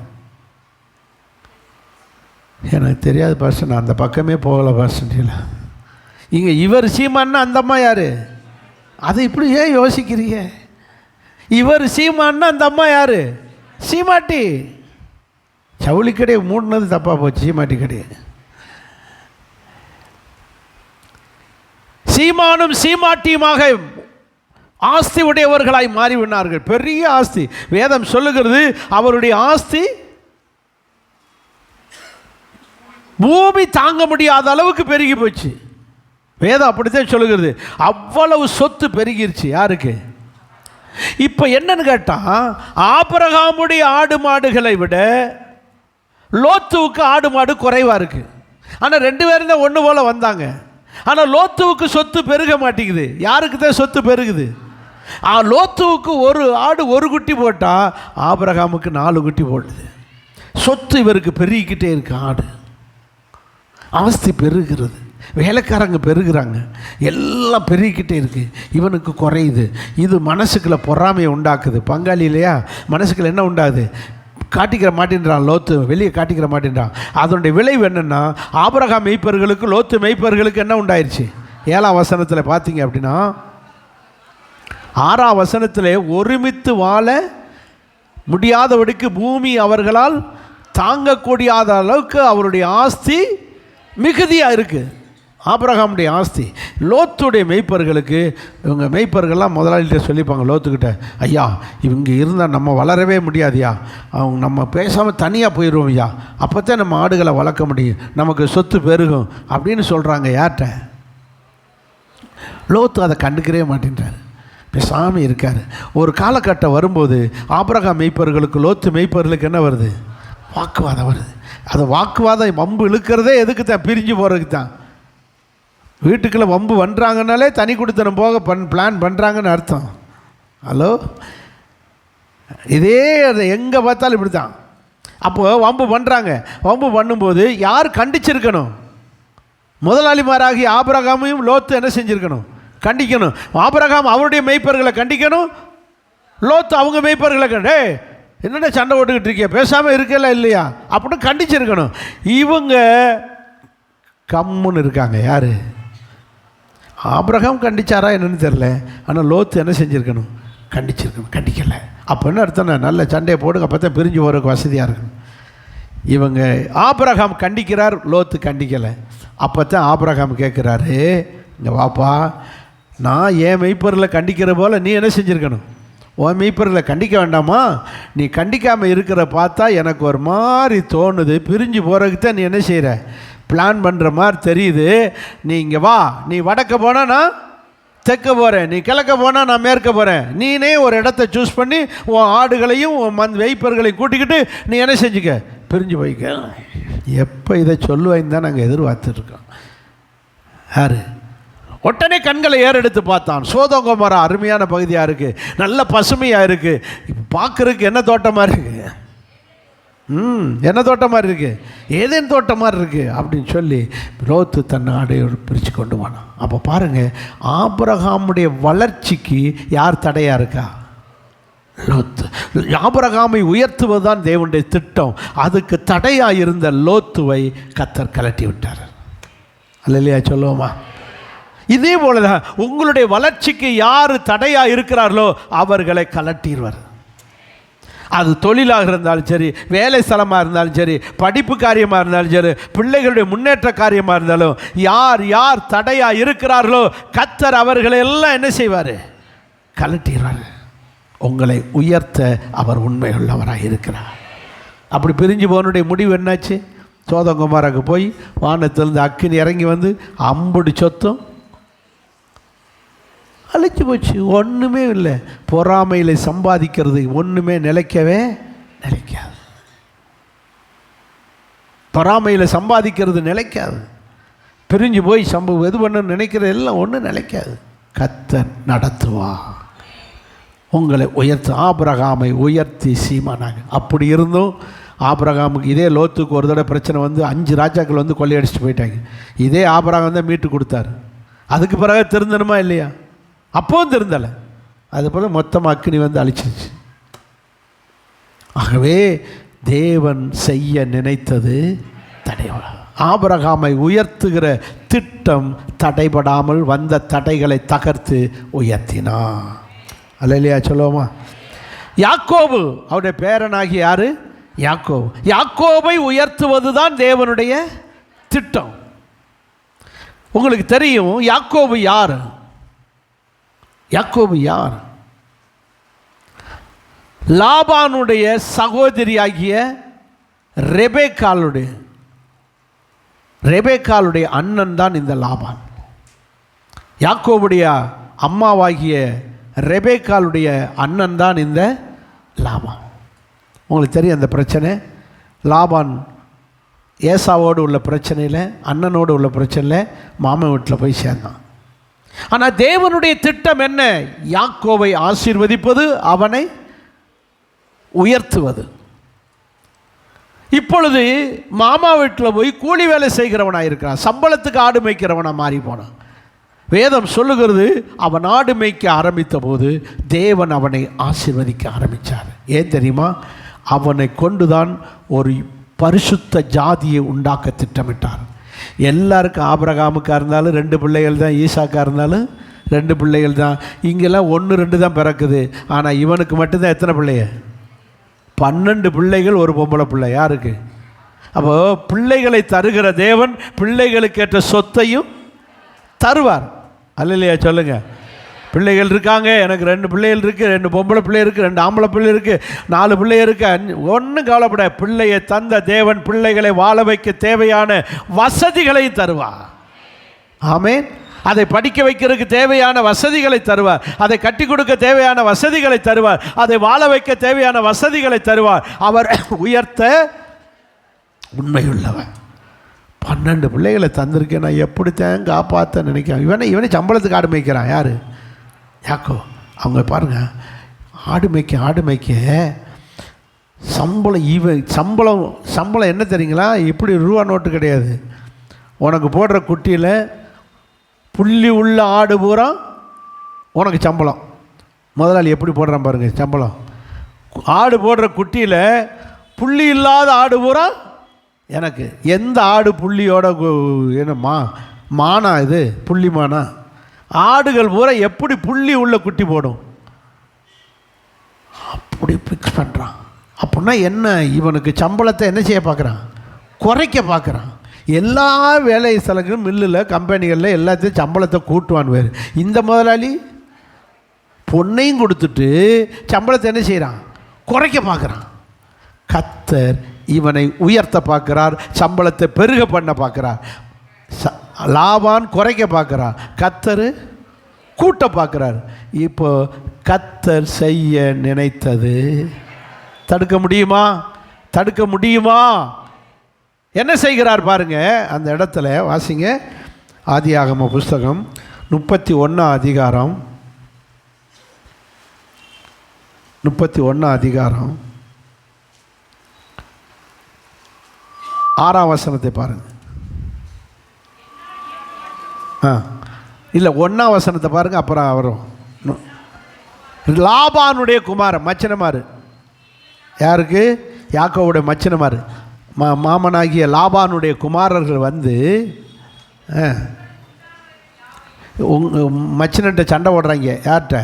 எனக்கு தெரியாது பர்சன், அந்த பக்கமே போகலை பர்சன். இங்கே இவர் சீமான்னா அந்த அம்மா யார்? அதை இப்படி ஏன் யோசிக்கிறீங்க? இவர் சீமான்னா அந்த அம்மா யார்? சீமாட்டி. சவுளி கடையை மூடினது தப்பாக போச்சு, சீமாட்டி கடையை. சீமானும் சீமாட்டியுமாக ஆஸ்தி உடையவர்களாய் மாறிவினார்கள். பெரிய ஆஸ்தி. வேதம் சொல்லுகிறது அவருடைய ஆஸ்தி பூமி தாங்க முடியாத அளவுக்கு பெருகி போச்சு. வேதம் அப்படித்தான் சொல்லுகிறது. அவ்வளவு சொத்து பெருகிருச்சு. யாருக்கு? இப்போ என்னன்னு கேட்டால், ஆபிரகாமுடைய ஆடு மாடுகளை விட லோத்துவுக்கு ஆடு மாடு குறைவாக இருக்குது. ஆனால் 2 பேரும் தான் ஒன்று போல் வந்தாங்க. ஆனால் லோத்துவுக்கு சொத்து பெருக மாட்டேங்குது. யாருக்கு தான் சொத்து பெருகுது? லோத்துவுக்கு ஒரு ஆடு 1 குட்டி போட்டால் ஆபிரகாமுக்கு 4 குட்டி போடுது. சொத்து இவருக்கு பெருகிக்கிட்டே இருக்கு. ஆடு ஆஸ்தி பெருகிறது, வேலைக்காரங்க பெருகிறாங்க, எல்லாம் பெருகிக்கிட்டே இருக்குது. இவனுக்கு குறையுது. இது மனசுக்குள்ள பொறாமையை உண்டாக்குது. பங்காளி இல்லையா, மனசுக்குள்ள என்ன உண்டாகுது? காட்டிக்கிற மாட்டேன்றான் லோத்து, வெளியே காட்டிக்கிற மாட்டேன்றான். அதனுடைய விளைவு என்னென்னா, ஆபிரகாம் மெய்ப்பர்களுக்கு லோத்து மெய்ப்பர்களுக்கு என்ன உண்டாயிருச்சு? 7ஆம் வசனத்தில் பார்த்தீங்க அப்படின்னா, 6ஆம் வசனத்திலே ஒருமித்து வாழ முடியாதபடிக்கு பூமி அவர்களால் தாங்கக்கூடியாத அளவுக்கு அவருடைய ஆஸ்தி மிகுதியாக இருக்குது. ஆபிரகாமுடைய ஆஸ்தி. லோத்துடைய மெய்ப்பர்களுக்கு, இவங்க மெய்ப்பர்கள்லாம் முதலாளிகிட்ட சொல்லிப்பாங்க லோத்துக்கிட்ட, ஐயா இவங்க இருந்தால் நம்ம வளரவே முடியாதுயா, அவங்க நம்ம பேசாமல் தனியாக போயிடுவோம் ஐயா, அப்போ தான் நம்ம ஆடுகளை வளர்க்க முடியும், நமக்கு சொத்து பெருகும் அப்படின்னு சொல்கிறாங்க. யார்கிட்ட? லோத்து அதை கண்டுக்கவே மாட்டேன்றார், பேசாமல் இருக்கார். ஒரு காலகட்டம் வரும்போது ஆபிரகாம் மெய்ப்பர்களுக்கு லோத்து மெய்ப்பர்களுக்கு என்ன வருது? வாக்குவாதம் வருது. அது வாக்குவாதம் வம்பு இழுக்கிறதே எதுக்கு தான்? பிரிஞ்சு போகிறதுக்கு தான். வீட்டுக்குள்ளே வம்பு பண்ணுறாங்கனாலே தனி கொடுத்தனம் போக பிளான் பண்ணுறாங்கன்னு அர்த்தம். ஹலோ, இதே அதை எங்கே பார்த்தாலும் இப்படி தான். அப்போது வம்பு பண்ணுறாங்க. வம்பு பண்ணும்போது யார் கண்டிச்சிருக்கணும்? முதலாளிமாராகி ஆபிரகாமையும் லோத்து என்ன செஞ்சுருக்கணும்? கண்டிக்கணும். ஆபிரகாம் அவருடைய மெய்ப்பர்களை கண்டிக்கணும், லோத்து அவங்க மெய்ப்பர்களை கண்டே என்னென்ன சண்டை ஓட்டுக்கிட்டு இருக்கியா, பேசாமல் இருக்கல இல்லையா அப்படின்னு கண்டிச்சிருக்கணும். இவங்க கம்முன்னு இருக்காங்க. யார்? ஆபிரகாம் கண்டிச்சாரா என்னன்னு தெரில, ஆனால் லோத்து என்ன செஞ்சுருக்கணும்? கண்டிச்சிருக்கணும். கண்டிக்கலை. அப்போ என்ன அர்த்தம்? நல்ல சண்டையை போடுங்க, அப்போ தான் பிரிஞ்சு போகிறதுக்கு வசதியாக இருக்கணும். இவங்க ஆபிரகாம் கண்டிக்கிறார், லோத்து கண்டிக்கலை. அப்போ தான் ஆபிரகாம் கேட்குறாரு, இங்கே வாப்பா, நான் என் மெய்ப்பொருளை கண்டிக்கிற போல் நீ என்ன செஞ்சுருக்கணும்? உன் மெய்ப்பொருளை கண்டிக்க வேண்டாமா? நீ கண்டிக்காமல் இருக்கிற பார்த்தா எனக்கு ஒரு மாதிரி தோணுது, பிரிஞ்சு போகிறதுக்கு தான் நீ என்ன செய்கிற? பிளான் பண்ணுற மாதிரி தெரியுது. நீ இங்கே வா, நீ வடக்க போனால் நான் தெற்க போகிறேன், நீ கிழக்க போனால் நான் மேற்க போகிறேன். நீனே ஒரு இடத்த சூஸ் பண்ணி உன் ஆடுகளையும் உன் வெய்ப்பர்களையும் கூட்டிக்கிட்டு நீ என்ன செஞ்சுக்க? பிரிஞ்சு போய்க்க. எப்போ இதை சொல்லுவாங்க தான் நாங்கள் எதிர்பார்த்துருக்கோம். யார்? உடனே கண்களை ஏறெடுத்து பார்த்தான். சோதோம் கோமோரா அருமையான பகுதியாக இருக்குது, நல்ல பசுமையாக இருக்குது, இப்போ பார்க்குறதுக்கு என்ன தோட்டமாக இருக்குது, என்ன தோட்டம் மாதிரி இருக்குது, ஏதேன் தோட்டம் மாதிரி இருக்குது அப்படின்னு சொல்லி லோத்து தன் ஆடையோடு பிரித்து கொண்டு போனான். அப்போ பாருங்கள், ஆபிரகாமுடைய வளர்ச்சிக்கு யார் தடையாக இருக்கா? லோத்து. ஆபிரகாமை உயர்த்துவது தான் தேவனுடைய திட்டம். அதுக்கு தடையாக இருந்த லோத்துவை கர்த்தர் கலட்டி விட்டார். அல்லேலூயா சொல்லுவோமா? இதே போல தான் உங்களுடைய வளர்ச்சிக்கு யார் தடையாக இருக்கிறார்களோ அவர்களை கலட்டிடுவார். அது தொழிலாக இருந்தாலும் சரி, வேலை ஸ்தலமாக இருந்தாலும் சரி, படிப்பு காரியமாக இருந்தாலும் சரி, பிள்ளைகளுடைய முன்னேற்ற காரியமாக இருந்தாலும், யார் யார் தடையாக இருக்கிறார்களோ கர்த்தர் அவர்களை எல்லாம் என்ன செய்வார்? கலட்டிடுவார். உங்களை உயர்த்த அவர் உண்மை உள்ளவராக இருக்கிறார். அப்படி பிரிஞ்சு போனுடைய முடிவு என்னாச்சு? சோதோம் கோமோராவுக்கு போய் வானத்திலிருந்து அக்கினி இறங்கி வந்து அம்புடி சொத்தும் அழிச்சு போச்சு. ஒன்றுமே இல்லை. பொறாமையில் சம்பாதிக்கிறது ஒன்றுமே நிலைக்கவே நிலைக்காது. பொறாமையில் சம்பாதிக்கிறது நிலைக்காது. பிரிஞ்சு போய் இது பண்ண நினைக்கிறது எல்லாம் ஒன்றும் நிலைக்காது. கர்த்தர் நடத்துவா, உங்களை உயர்த்து. ஆபிரகாமை உயர்த்தி சீமானாங்க. அப்படி இருந்தும் ஆபிரகாமுக்கு இதே லோத்துக்கு ஒரு தடவை பிரச்சனை வந்து 5 ராஜாக்கள் வந்து கொள்ளையடிச்சிட்டு போயிட்டாங்க. இதே ஆபிரகாம் தான் மீட்டு கொடுத்தாரு. அதுக்கு பிறகு திருந்தணுமா இல்லையா? அப்போவும் திருந்தலை. அது போல் மொத்தமாக அக்கினி வந்து அழிச்சிருச்சு. ஆகவே தேவன் செய்ய நினைத்தது தடைபட, ஆபிரகாமை உயர்த்துகிற திட்டம் தடைபடாமல் வந்த தடைகளை தகர்த்து உயர்த்தினான். அல்லேலூயா சொல்லுவோமா? யாக்கோபு அவருடைய பேரனாகி யாரு? யாக்கோபு. யாக்கோபை உயர்த்துவது தான் தேவனுடைய திட்டம். உங்களுக்கு தெரியும் யாக்கோபு யார்? யாக்கோபு யார்? லாபானுடைய சகோதரியாகிய ரெபேக்காளுடைய அண்ணன் தான் இந்த லாபான். யாக்கோபுடைய அம்மாவாகிய ரெபேக்காளுடைய அண்ணன் தான் இந்த லாபான். உங்களுக்கு தெரியும் அந்த பிரச்சனை. லாபான் ஏசாவோடு உள்ள பிரச்சனையில், அண்ணனோடு உள்ள பிரச்சனையில் மாமன் வீட்டில் போய் சேர்ந்தான். ஆனால் தேவனுடைய திட்டம் என்ன? யாக்கோபை ஆசீர்வதிப்பது, அவனை உயர்த்துவது. இப்பொழுது மாமா வீட்டில் போய் கூலி வேலை செய்கிறவனாக இருக்கிறான். சம்பளத்துக்கு ஆடு மேய்க்கிறவனாக மாறி போனான். வேதம் சொல்லுகிறது, அவன் ஆடு மேய்க்க ஆரம்பித்த போது தேவன் அவனை ஆசீர்வதிக்க ஆரம்பித்தார். ஏன் தெரியுமா? அவனை கொண்டுதான் ஒரு பரிசுத்த ஜாதியை உண்டாக்க திட்டமிட்டார். எல்லாருக்கும் ஆபிரகாமுக்காக இருந்தாலும் 2 பிள்ளைகள் தான், ஈசாக்காக இருந்தாலும் 2 பிள்ளைகள் தான். இங்கெல்லாம் 1 2 தான் பிறக்குது. ஆனால் இவனுக்கு மட்டும்தான் எத்தனை பிள்ளைய? 12 பிள்ளைகள், ஒரு பொம்பளை பிள்ளை. யாருக்கு? அப்போ பிள்ளைகளை தருகிற தேவன் பிள்ளைகளுக்கு ஏற்ற சொத்தையும் தருவார். அல்லையா சொல்லுங்க. பிள்ளைகள் இருக்காங்க, எனக்கு 2 பிள்ளைகள் இருக்குது, 2 பொம்பளை பிள்ளை இருக்குது, 2 ஆம்பளை பிள்ளை இருக்குது, 4 பிள்ளை இருக்குது, ஒன்றும் கவலைப்பட. பிள்ளையை தந்த தேவன் பிள்ளைகளை வாழ வைக்க தேவையான வசதிகளை தருவார். ஆமென். அதை படிக்க வைக்கிறதுக்கு தேவையான வசதிகளை தருவார். அதை கட்டி கொடுக்க தேவையான வசதிகளை தருவார். அதை வாழ வைக்க தேவையான வசதிகளை தருவார். அவர் உயர்த்த உண்மையுள்ளவர். 12 பிள்ளைகளை தந்திருக்கேன், நான் எப்படித்தான் காப்பாற்ற நினைக்கிறேன். இவனை சம்பளத்துக்கு ஆடு மேய்க்கிறான். யார்? யாக்கோ. அவங்க பாருங்க, ஆடு மேய்க்க சம்பளம் என்ன தெரியுங்களா? இப்படி ரூபா நோட்டு கிடையாது. உனக்கு போடுற குட்டியில் புள்ளி உள்ள ஆடு பூரா உனக்கு சம்பளம். முதலாளி எப்படி போடுறான் பாருங்க சம்பளம். ஆடு போடுற குட்டியில் புள்ளி இல்லாத ஆடு பூரா எனக்கு. எந்த ஆடு புள்ளியோட என்னம்மா மானா? இது புள்ளி மானா? ஆடுகள் பூரா எப்படி புள்ளி உள்ள குட்டி போடும்? அப்படி ஃபிக்ஸ் பண்ணுறான். அப்படின்னா என்ன? இவனுக்கு சம்பளத்தை என்ன செய்ய பார்க்குறான்? குறைக்க பார்க்குறான். எல்லா வேலை ஸ்தலங்களும், மில்லில், கம்பெனிகளில் எல்லாத்தையும் சம்பளத்தை கூட்டுவான். வேறு இந்த முதலாளி பொண்ணையும் கொடுத்துட்டு சம்பளத்தை என்ன செய்கிறான்? குறைக்க பார்க்குறான். கர்த்தர் இவனை உயர்த்த பார்க்கிறார், சம்பளத்தை பெருக பண்ண பார்க்கிறார். லாபான் குறைக்க பார்க்கிறார், கர்த்தர் கூட்ட பார்க்கிறார். இப்போ கர்த்தர் செய்ய நினைத்தது தடுக்க முடியுமா? தடுக்க முடியுமா? என்ன செய்கிறார் பாருங்க. அந்த இடத்துல வாசிங்க. ஆதியாகம புஸ்தகம் 31 அதிகாரம் 6ஆம் வசனத்தை பாருங்க. இல்லை 1ஆம் வசனத்தை பாருங்க, அப்புறம் வரும். லாபானுடைய குமாரன் மச்சனமாரு. யாருக்கு? யாக்கோவுடைய மச்சனமாரு. மாமனாகிய லாபானுடைய குமாரர்கள் வந்து மச்சன்கிட்ட சண்டை போடுறாங்க. யார்கிட்ட?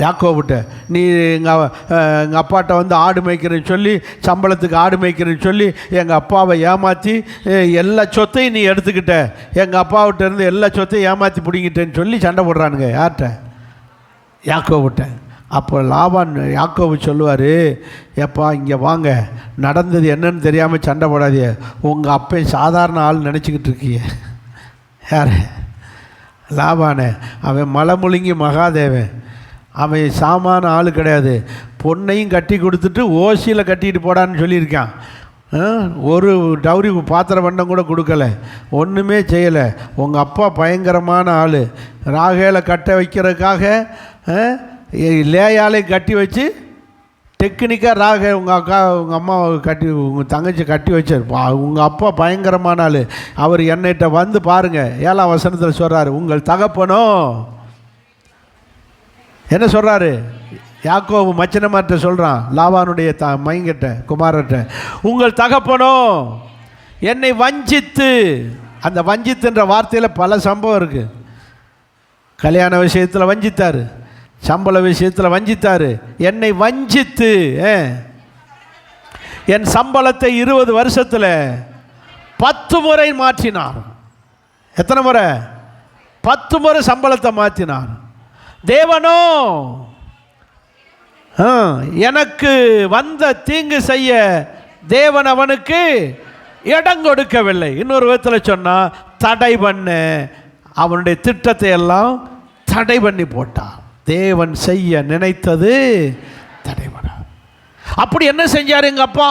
யாக்கோபிட்ட. நீ எங்கள் அப்பாட்ட வந்து ஆடு மேய்க்கிறேன்னு சொல்லி, சம்பளத்துக்கு ஆடு மேய்க்கிறேன்னு சொல்லி எங்கள் அப்பாவை ஏமாற்றி எல்லா சொத்தையும் நீ எடுத்துக்கிட்ட, எங்கள் அப்பாவிட்ட இருந்து எல்லா சொத்தையும் ஏமாற்றி பிடிங்கிட்டேன்னு சொல்லி சண்டை போடுறானுங்க. யார்கிட்ட? யாக்கோபிட்ட. அப்போ லாபான் யாக்கோபு சொல்லுவார், எப்பா இங்கே வாங்க, நடந்தது என்னன்னு தெரியாமல் சண்டை போடாதீங்க. உங்கள் அப்பா சாதாரண ஆள் நினச்சிக்கிட்டு இருக்கிய. யார்? லாபானே. அவன் மலை முழுங்கி மகாதேவன். அவன் சாமான ஆள் கிடையாது. பொண்ணையும் கட்டி கொடுத்துட்டு ஓசியில் கட்டிட்டு போடான்னு சொல்லியிருக்கான். ஒரு டவுரி பாத்திர பண்டம் கூட கொடுக்கல, ஒன்றுமே செய்யலை. உங்கள் அப்பா பயங்கரமான ஆள். ராகேலை கட்ட வைக்கிறதுக்காக லேயாலை கட்டி வச்சு டெக்னிக்காக உங்கள் அக்கா உங்கள் அம்மா கட்டி உங்கள் தங்கச்சி கட்டி வச்சார். உங்கள் அப்பா பயங்கரமான ஆள். அவர் என்னைட்ட வந்து பாருங்கள், 7ஆம் வசனத்தில் சொல்கிறாரு, உங்கள் தகப்பனோ என்ன சொல்கிறாரு? யாக்கோபு மச்சனமார்ட்ட சொல்கிறான், லாபானுடைய மைங்கிட்ட குமாரட்ட, உங்கள் தகப்பனோ என்னை வஞ்சித்து. அந்த வஞ்சித்துன்ற வார்த்தையில் பல சம்பவம் இருக்குது. கல்யாண விஷயத்தில் வஞ்சித்தார், சம்பள விஷயத்தில் வஞ்சித்தார். என்னை வஞ்சித்து என் சம்பளத்தை 20 வருஷத்தில் 10 முறை மாற்றினார். எத்தனை முறை? 10 முறை சம்பளத்தை மாற்றினார். தேவனோ எனக்கு வந்த தீங்கு செய்ய தேவன் அவனுக்கு இடம் கொடுக்கவில்லை. இன்னொரு விதத்தில் சொன்னால் தடை பண்ண, அவனுடைய திட்டத்தை எல்லாம் தடை பண்ணி போட்டான். தேவன் செய்ய நினைத்தது தடைபட. அப்படி என்ன செஞ்சார் எங்கள் அப்பா?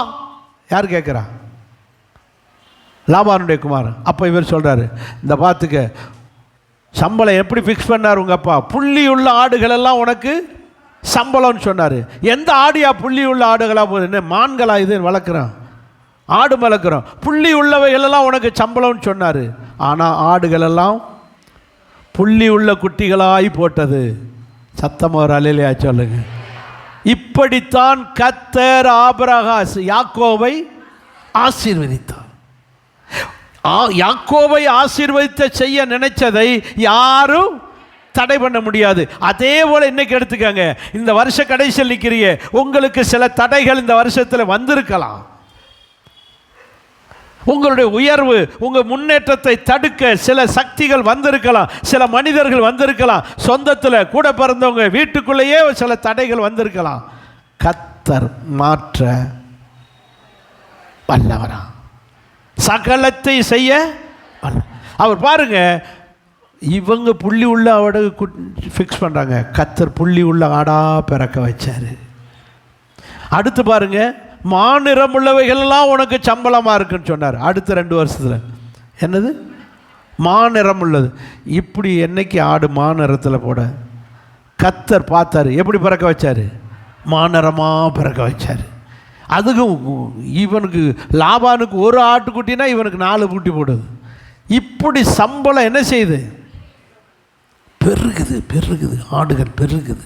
யார் கேட்குறா? லாபானுடைய குமாரன். அப்போ இவர் சொல்கிறாரு, இந்த பார்த்துக்க, சம்பளம் எப்படி ஃபிக்ஸ் பண்ணார் உங்கள் அப்பா? புள்ளி உள்ள ஆடுகள் எல்லாம் உனக்கு சம்பளம்னு சொன்னார். எந்த ஆடியா புள்ளி உள்ள ஆடுகளாக போகுது? என்ன மான்களா இது வளர்க்குறான்? ஆடு வளர்க்குறோம். புள்ளி உள்ளவைகளெல்லாம் உனக்கு சம்பளம்னு சொன்னார். ஆனால் ஆடுகளெல்லாம் புள்ளி உள்ள குட்டிகளாய் போட்டது. சத்தம் ஒரு அல்லேலூயா சொல்லுங்க. இப்படித்தான் கர்த்தர் யாக்கோவை ஆசீர்வதித்தார். யாக்கோவை ஆசீர்வதித்த செய்ய நினைச்சதை யாரும் தடை பண்ண முடியாது. அதே போல் இன்னைக்கு எடுத்துக்கங்க, இந்த வருஷ கடைசியில் நிற்கிறீங்க, உங்களுக்கு சில தடைகள் இந்த வருஷத்தில் வந்திருக்கலாம். உங்களுடைய உயர்வு, உங்கள் முன்னேற்றத்தை தடுக்க சில சக்திகள் வந்திருக்கலாம், சில மனிதர்கள் வந்திருக்கலாம், சொந்தத்தில் கூட பிறந்தவங்க வீட்டுக்குள்ளேயே சில தடைகள் வந்திருக்கலாம். கர்த்தர் மாற்ற வல்லவரா, சகலத்தை செய்ய அவர். பாருங்க, இவங்க புள்ளி உள்ள ஆடு ஃபிக்ஸ் பண்ணுறாங்க, கர்த்தர் புள்ளி உள்ள ஆடா பிறக்க வச்சாரு. அடுத்து பாருங்க, மாநிறம் உள்ளவைகள்லாம் உனக்கு சம்பளமாக இருக்குன்னு சொன்னார். அடுத்த 2 வருஷத்தில் என்னது மாநிறம் உள்ளது. இப்படி என்னைக்கு ஆடு மாநிறத்தில் போட கர்த்தர் பார்த்தாரு, எப்படி பிறக்க வச்சார்? மாநிறமாக பிறக்க வச்சார். அதுக்கும் இவனுக்கு லாபானுக்கு ஒரு ஆட்டுக்குட்டினா இவனுக்கு 4 குட்டி போடுது. இப்படி சம்பளம் என்ன செய்யுது? பெருகுது பெருகுது, ஆடுகள் பெருகுது.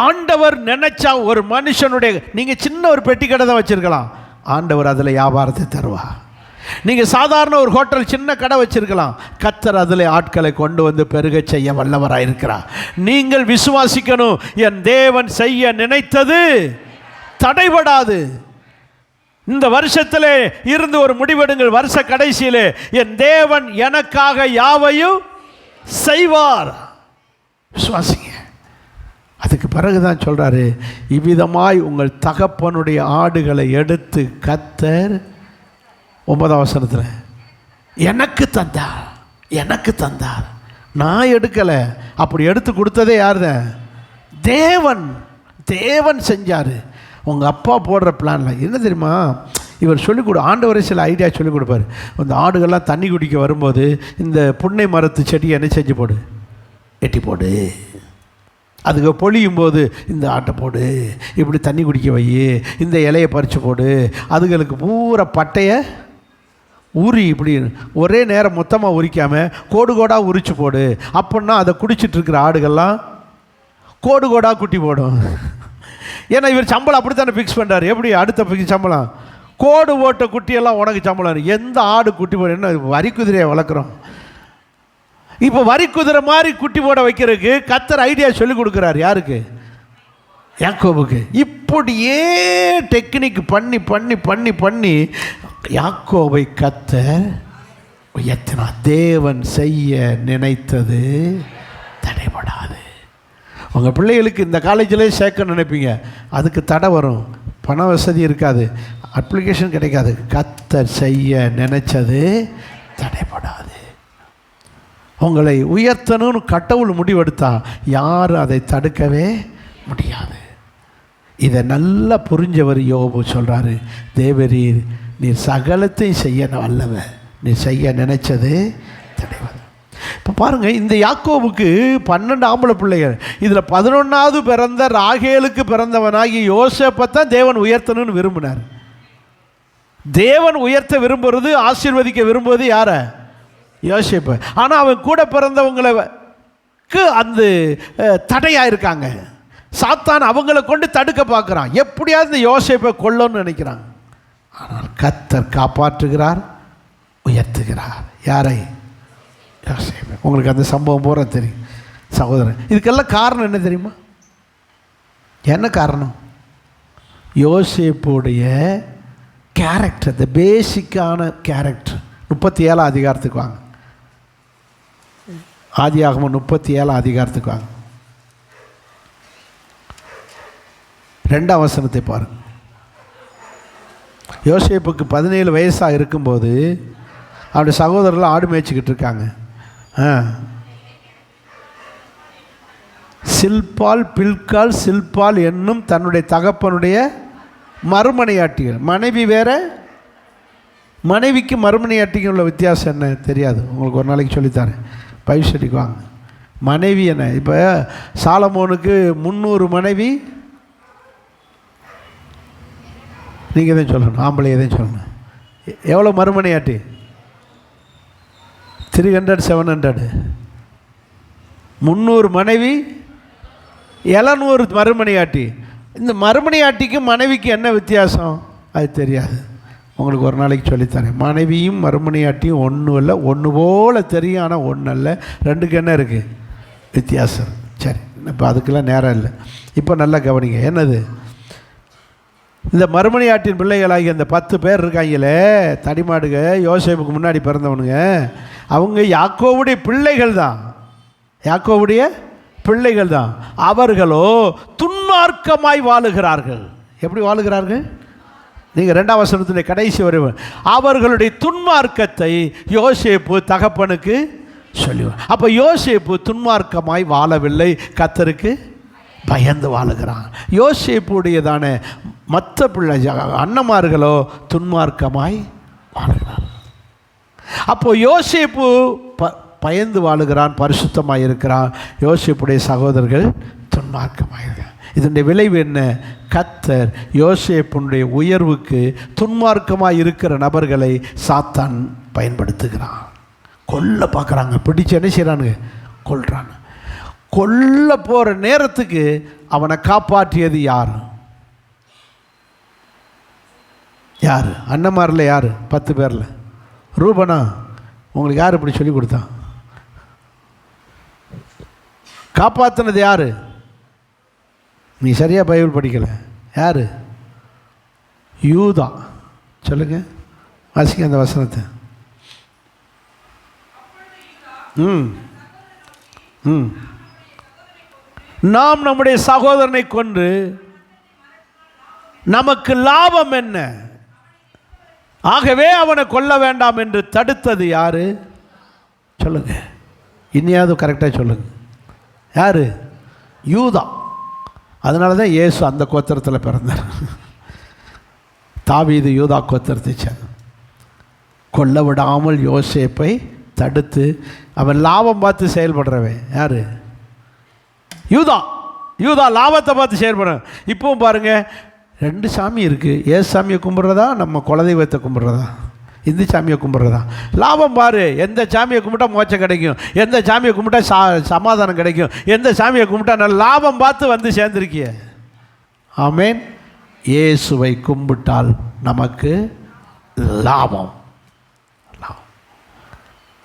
ஆண்டவர் நினைச்சா ஒரு மனுஷனுடைய, நீங்கள் சின்ன ஒரு பெட்டி கடை தான் வச்சிருக்கலாம், ஆண்டவர் அதில் வியாபாரத்தை தருவா. நீங்கள் சாதாரண ஒரு ஹோட்டல் சின்ன கடை வச்சிருக்கலாம், கர்த்தர் அதில் ஆட்களை கொண்டு வந்து பெருக செய்ய வல்லவராக இருக்கிறார். நீங்கள் விசுவாசிக்கணும், என் தேவன் செய்ய நினைத்தது தடைபடாது. இந்த வருஷத்திலே இருந்து ஒரு முடிவெடுங்கள், வருஷ கடைசியிலே என் தேவன் எனக்காக யாவையும் செய்வார். விசுவாசிங்க. அதுக்கு பிறகுதான் சொல்றாரு, இவ்விதமாய் உங்கள் தகப்பனுடைய ஆடுகளை எடுத்து கர்த்தர் 9ஆம் வசனத்தில் எனக்கு தந்தார், எனக்கு தந்தார். நான் எடுக்கலை, அப்படி எடுத்து கொடுத்ததே யாருதான்? தேவன். தேவன் செஞ்சார். உங்கள் அப்பா போடுற பிளானில் என்ன தெரியுமா, இவர் சொல்லிக் கொடு, ஆண்டவரே சில ஐடியா சொல்லிக் கொடுப்பார். அந்த ஆடுகள்லாம் தண்ணி குடிக்க வரும்போது இந்த புன்னை மரத்து செடி என்ன செஞ்சு போடு, எட்டி போடு. அதுக்கு பொழியும் போது இந்த ஆட்டை போடு, இப்படி தண்ணி குடிக்க வை, இந்த இலையை பறித்து போடு, அதுகளுக்கு பூரா பட்டையை உரி, இப்படி ஒரே நேரம் மொத்தமாக உரிக்காமல் கோடு கோடாக உரிச்சு போடு. அப்படின்னா அதை குடிச்சிட்ருக்கிற ஆடுகள்லாம் கோடு கோடாக குட்டி போடும். ஏன்னா இவர் சம்பளம் அப்படி தானே ஃபிக்ஸ் பண்ணுறாரு. எப்படி அடுத்த சம்பளம்? கோடு ஓட்ட குட்டியெல்லாம் உனக்கு சம்பளம். எந்த ஆடு குட்டி போட, என்ன வரி குதிரையை வளர்க்குறோம். இப்போ வரி குதிரை மாதிரி குட்டி போட வைக்கிறதுக்கு கர்த்தர் ஐடியா சொல்லி கொடுக்குறாரு. யாருக்கு? யாக்கோபுக்கு. இப்படியே டெக்னிக் பண்ணி பண்ணி பண்ணி பண்ணி யாக்கோபை கர்த்தர் உயர்த்தினார். தேவன் செய்ய நினைத்தது தடைபடாது. உங்கள் பிள்ளைகளுக்கு இந்த காலேஜிலே சேர்க்க நினைப்பீங்க, அதுக்கு தடை வரும், பண வசதி இருக்காது, அப்ளிகேஷன் கிடைக்காது. கர்த்தர் செய்ய நினைச்சது தடைபடாது. உங்களை உயர்த்தணும்னு கடவுள் முடிவெடுத்தா யாரும் அதை தடுக்கவே முடியாது. இதை நல்லா புரிஞ்சவர் யோபு சொல்கிறாரு, தேவரீர் நீர் சகலத்தையும் செய்ய வல்லவர், நீர் செய்ய நினைச்சது தடைபடாது. இப்போ பாருங்கள், இந்த யாக்கோபுக்கு 12 ஆம்பளை பிள்ளைகள், இதில் 11வது பிறந்த ராகேலுக்கு பிறந்தவனாகி யோசேப்பை தான் தேவன் உயர்த்தணும்னு விரும்பினார். தேவன் உயர்த்த விரும்புறது, ஆசீர்வதிக்க விரும்புவது யாரை? யோசேப்பு. ஆனால் அவன் கூட பிறந்தவங்களுக்கு அந்த தடையாக இருக்காங்க. சாத்தான் அவங்கள கொண்டு தடுக்க பார்க்குறான், எப்படியாவது இந்த யோசேப்பை கொல்லணும்னு நினைக்கிறான். ஆனால் கர்த்தர் காப்பாற்றுகிறார், உயர்த்துகிறார். யாரை? யோசேப்பு. உங்களுக்கு அந்த சம்பவம் பூரா தெரியும் சகோதரன். இதுக்கெல்லாம் காரணம் என்ன தெரியுமா? என்ன காரணம்? யோசேப்புடைய கேரக்டர், இந்த பேசிக்கான கேரக்டர். 37ஆம் அதிகாரத்துக்கு வாங்க. ஆதியாகமம் 37ஆம் அதிகாரத்துக்கு வாங்க. 2ஆம் வசனத்தை பாருங்க. யோசேப்புக்கு 17 வயசாக இருக்கும்போது அவருடைய சகோதரர்கள் ஆடு மேய்ச்சிக்கிட்டு இருக்காங்க. சில்பால் பில்கால் சில்பால் என்னும் தன்னுடைய தகப்பனுடைய மறுமனையாட்டிகள். மனைவி வேற, மனைவிக்கு மறுமனையாட்டிக்கு உள்ள வித்தியாசம் என்ன தெரியாது, உங்களுக்கு ஒரு நாளைக்கு சொல்லித்தரேன். பைப் ஸ்டடிக்கு வாங்க. மனைவி என்ன, இப்போ சாலமோனுக்கு 300 மனைவி, நீங்கள் தான் சொல்லணும், ஆம்பளை எதையும் சொல்லணும். எவ்வளோ மறுமனையாட்டி? 300 700. 300 மனைவி, 700 மறுமனையாட்டி. இந்த மறுமனையாட்டிக்கும் மனைவிக்கு என்ன வித்தியாசம் அது தெரியாது, உங்களுக்கு ஒரு நாளைக்கு சொல்லித்தரேன். மனைவியும் மறுமனையாட்டியும் ஒன்றும் இல்லை, ஒன்று போல் தெரியும், ஆனால் ஒன்றும் இல்லை. ரெண்டுக்கு என்ன இருக்குது? வித்தியாசம். சரி, இப்போ அதுக்கெல்லாம் நேரம் இல்லை. இப்போ நல்லா கவனிங்க. என்னது? இந்த மறுமணியாட்டின் பிள்ளைகளாகி அந்த 10 பேர் இருக்காங்களே, தடிமாடுக, யோசேப்புக்கு முன்னாடி பிறந்தவனுங்க, அவங்க யாக்கோவுடைய பிள்ளைகள் தான், யாக்கோவுடைய பிள்ளைகள் தான். அவர்களோ துன்மார்க்கமாய் வாழுகிறார்கள். எப்படி வாழுகிறார்கள்? நீங்கள் 2ஆம் வசனத்தினுடைய கடைசி வரை, அவர்களுடைய துன்மார்க்கத்தை யோசேப்பு தகப்பனுக்கு சொல்லுவார். அப்போ யோசேப்பு துன்மார்க்கமாய் வாழவில்லை, கர்த்தருக்கு பயந்து வாழுகிறான். யோசேப்புடையதான மற்ற பிள்ளை அண்ணமார்களோ துன்மார்க்கமாய் வாழுகிறார். அப்போ யோசேப்பு பயந்து வாழுகிறான், பரிசுத்தமாக இருக்கிறான். யோசேப்புடைய சகோதரர்கள் துன்மார்க்கமாக இருக்கிறார். இதனுடைய விளைவு என்ன? கர்த்தர் யோசேப்புடைய உயர்வுக்கு துன்மார்க்கமாக இருக்கிற நபர்களை சாத்தான் பயன்படுத்துகிறான். கொல்ல பார்க்குறாங்க, பிடிச்சு என்ன செய்கிறானுங்க? கொல்றாங்க. கொல்ல போகிற நேரத்துக்கு அவனை காப்பாற்றியது யார்? யார்? அண்ணமாரில் யார்? 10 பேரில் ரூபனா? உங்களுக்கு யார் இப்படி சொல்லி கொடுத்தான்? காப்பாற்றினது யார்? நீ சரியாக பைபிள் படிக்கலை. யார்? யூதா. சொல்லுங்க, வாசிங்க அந்த வசனத்தை. நாம் நம்முடைய சகோதரனை கொண்டு நமக்கு லாபம் என்ன? ஆகவே அவனை கொல்ல வேண்டாம் என்று தடுத்தது யாரு? சொல்லுங்க, இனியாவது கரெக்டாக சொல்லுங்க. யாரு? யூதா. அதனால தான் இயேசு அந்த கோத்திரத்தில் பிறந்தார். தாவீது யூதா கோத்திரத்தை சேர்ந்த. கொல்ல விடாமல் யோசேப்பை தடுத்து அவன் லாபம் பார்த்து செயல்படுறவன் யார்? யூதா. யூதா லாபத்தை பார்த்து செயல்படுறேன். இப்போவும் பாருங்கள், 2 சாமி இருக்குது. ஏசு சாமியை கும்பிட்றதா, நம்ம குலதெய்வத்தை கும்பிட்றதா, இந்து சாமியை கும்பிட்றதா? லாபம் பாரு. எந்த சாமியை கும்பிட்டா மோட்சம் கிடைக்கும், எந்த சாமியை கும்பிட்டா சமாதானம் கிடைக்கும், எந்த சாமியை கும்பிட்டா நல்ல லாபம் பார்த்து வந்து சேர்ந்துருக்கிய. ஆமேன். இயேசுவை கும்பிட்டால் நமக்கு லாபம்.